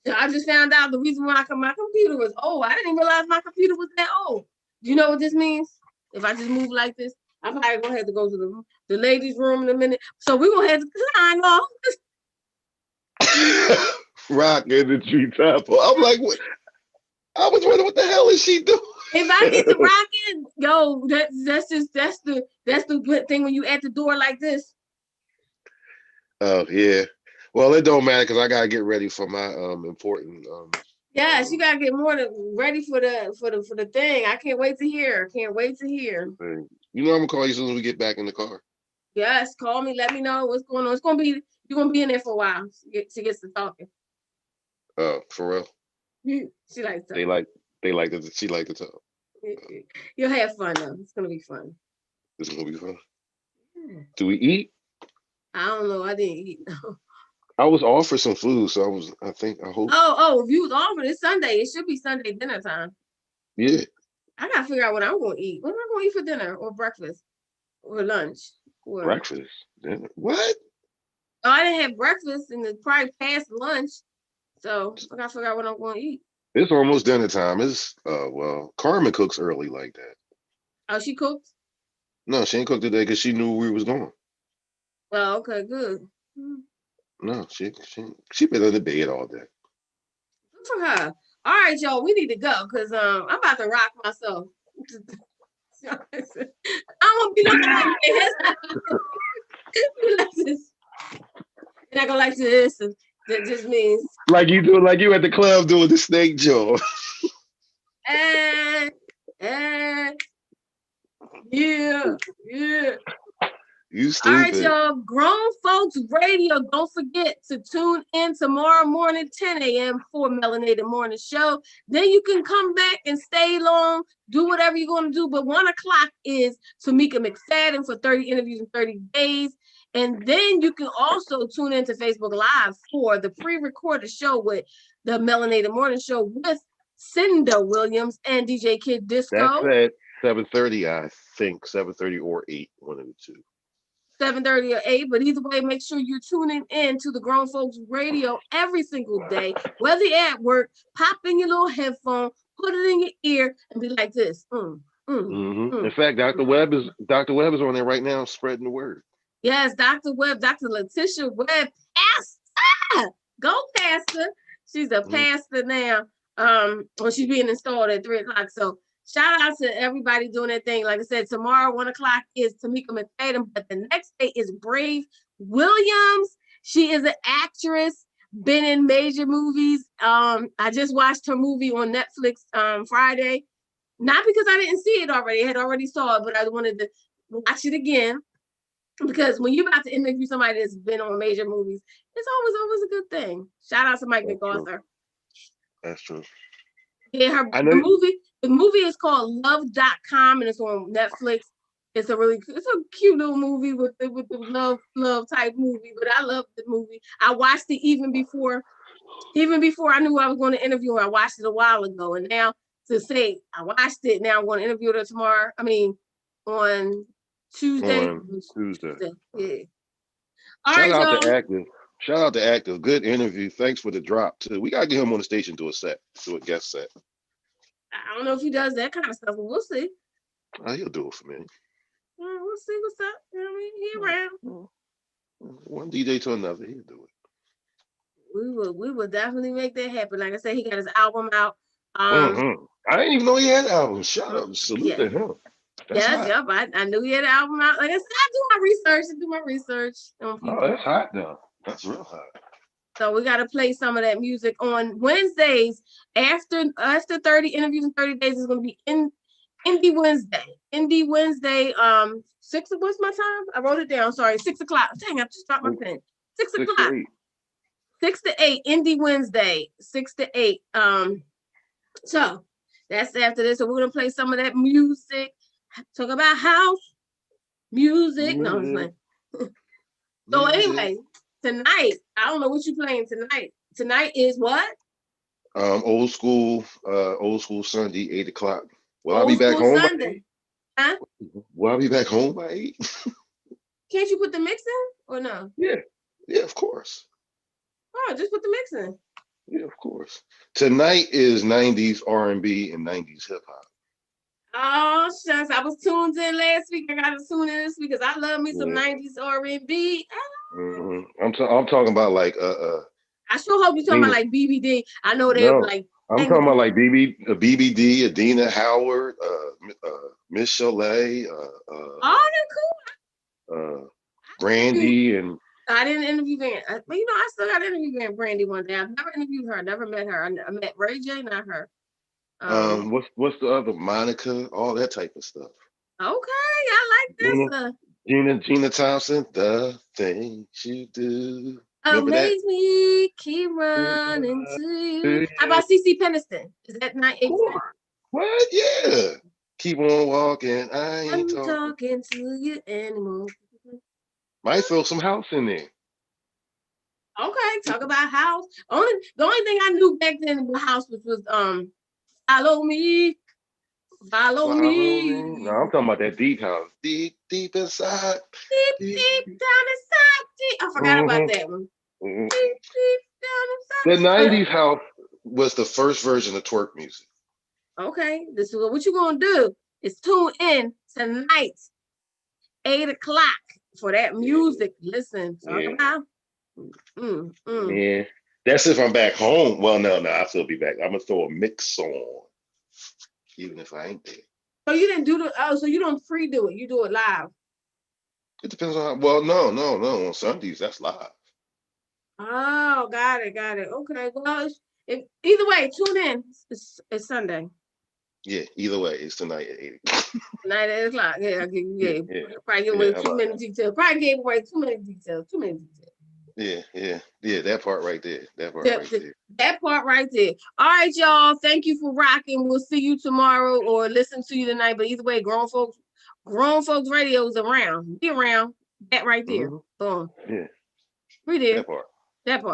So I just found out the reason why my computer was old. I didn't realize my computer was that old. Do you know what this means? If I just move like this, I'm probably gonna have to go to the ladies' room in a minute. So we're gonna have to climb off. Rock in the treetop. I'm like, what? I was wondering what the hell is she doing? If I get to rocking, yo, that's the good thing when you at the door like this. Oh yeah. Well, it don't matter because I gotta get ready for my important. Yes, you gotta get more ready for the thing. I can't wait to hear. Can't wait to hear. Thing. You know I'm gonna call you as soon as we get back in the car. Yes, call me. Let me know what's going on. It's gonna be you're gonna be in there for a while to get to talking. Oh, for real. She likes to. They like it. She like to talk. You'll have fun though. It's gonna be fun. It's gonna be fun. Do we eat? I don't know. I didn't eat. I was offered some food, so I hope. Oh, if you was offered, it's Sunday. It should be Sunday dinner time. Yeah. I gotta figure out what I'm gonna eat. What am I gonna eat for dinner or breakfast or lunch? Or breakfast? Dinner? What? Oh, I didn't have breakfast and it's probably past lunch. So I gotta figure out what I'm gonna eat. It's almost dinner time. It's well, Carmen cooks early like that. Oh, she cooks? No, she ain't cooked today because she knew we was going. Oh, okay, good. No, she been in the bed all day. Good for her. All right, y'all, we need to go because I'm about to rock myself. I'm gonna be looking like this. You're not gonna like this. And that just means like you at the club doing the snake jaw. Yeah. You stupid. All right, y'all. Grown Folks Radio. Don't forget to tune in tomorrow morning, 10 a.m. for Melanated Morning Show. Then you can come back and stay long, do whatever you're going to do. But 1 o'clock is Tamika McFadden for 30 interviews in 30 days. And then you can also tune into Facebook Live for the pre-recorded show with the Melanated Morning Show with Cinda Williams and DJ Kid Disco. That's at 7:30, I think. 7:30 or 8, one of the two. 7:30 or 8, but either way, make sure you're tuning in to the Grown Folks Radio every single day. Whether you're at work, pop in your little headphone, put it in your ear, and be like this. In fact, Dr. Webb is on there right now, spreading the word. Yes, Dr. Webb, Dr. Letitia Webb, pastor. Go pastor. She's a pastor now. Well, she's being installed at 3 o'clock. So shout out to everybody doing their thing. Like I said, tomorrow, 1 o'clock is Tamika McFadden, but the next day is Brave Williams. She is an actress, been in major movies. I just watched her movie on Netflix Friday. Not because I didn't see it already. I had already saw it, but I wanted to watch it again. Because when you're about to interview somebody that's been on major movies, it's always a good thing. Shout out to Mike MacArthur. That's true. Yeah, the movie is called Love.com and it's on Netflix. It's a cute little movie with the love type movie, but I love the movie. I watched it even before I knew I was going to interview her. I watched it a while ago, and now to say I watched it, now I'm going to interview her tomorrow. I mean, on Tuesday. Yeah. Shout out to Aktive. Good interview. Thanks for the drop too. We gotta get him on the station, do a guest set. I don't know if he does that kind of stuff, but we'll see. He'll do it for me. We'll see what's up. You know what I mean? He around. One DJ to another, he'll do it. We will definitely make that happen. Like I said, he got his album out. I didn't even know he had an album. Shout out, salute to him. Yep. I knew he had an album out. Like I said, I do my research on people. Oh, that's hot though. That's real hot. So we got to play some of that music on Wednesdays after 30 interviews in 30 days is going to be Indie Wednesday. Indie Wednesday. 6. What's my time? I wrote it down. Sorry, 6 o'clock. Dang, I just dropped my pen. 6 o'clock. 6 to 8. Indie Wednesday. 6 to 8. So that's after this. So we're gonna play some of that music. Talk about house music. No, I'm playing. So anyway, tonight, I don't know what you playing tonight. Tonight is what? Old school Sunday, 8 o'clock. Will I Old be back school home by Sunday. 8? Huh? Will I be back home by 8? Can't you put the mix in or no? Yeah, of course. Oh, just put the mix in. Yeah, of course. Tonight is 90s R&B and 90s hip hop. Oh, shucks. I was tuned in last week. I got to tune in this week because I love me some 90s R&B. I'm talking about like I sure hope you're talking about like BBD. I know they no, like. I'm talking about like BBD, Adina Howard, Miss Chalet, Oh, they're cool. Brandy, and I didn't interview Van. But I still got to interview Brandy one day. I've never interviewed her. Never met her. I met Ray J, not her. what's the other, Monica, all that type of stuff. Okay, I like this. Gina Thompson, the things you do. Amaze me, keep running to you. How about CC Peniston? Is that not 8? What? Yeah. Keep on walking. I ain't talking to you anymore. Might throw some house in there. Okay, talk about house. The only thing I knew back then about house was follow me. Follow me. No, I'm talking about that deep house. Deep inside. Deep down inside. I forgot about that one. Deep down The inside. 90s house was the first version of twerk music. Okay, this is what you're gonna do is tune in tonight, 8 o'clock for that music. Listen, talk about. Yeah, that's if I'm back home. Well, no, I'll still be back. I'm gonna throw a mix on, even if I ain't there. So you didn't do so you don't do it. You do it live. It depends on. Well, no. On Sundays, that's live. Oh, got it. Okay, well, either way, tune in. It's Sunday. Yeah, either way, it's tonight at 8 o'clock. Tonight at 8 o'clock. Yeah. Probably give away too many details. Probably gave away too many details. Yeah, that part right there. That part right there. All right, y'all. Thank you for rocking. We'll see you tomorrow or listen to you tonight. But either way, grown folks radio is around. Be around. That right there. Boom. Yeah. We did. That part.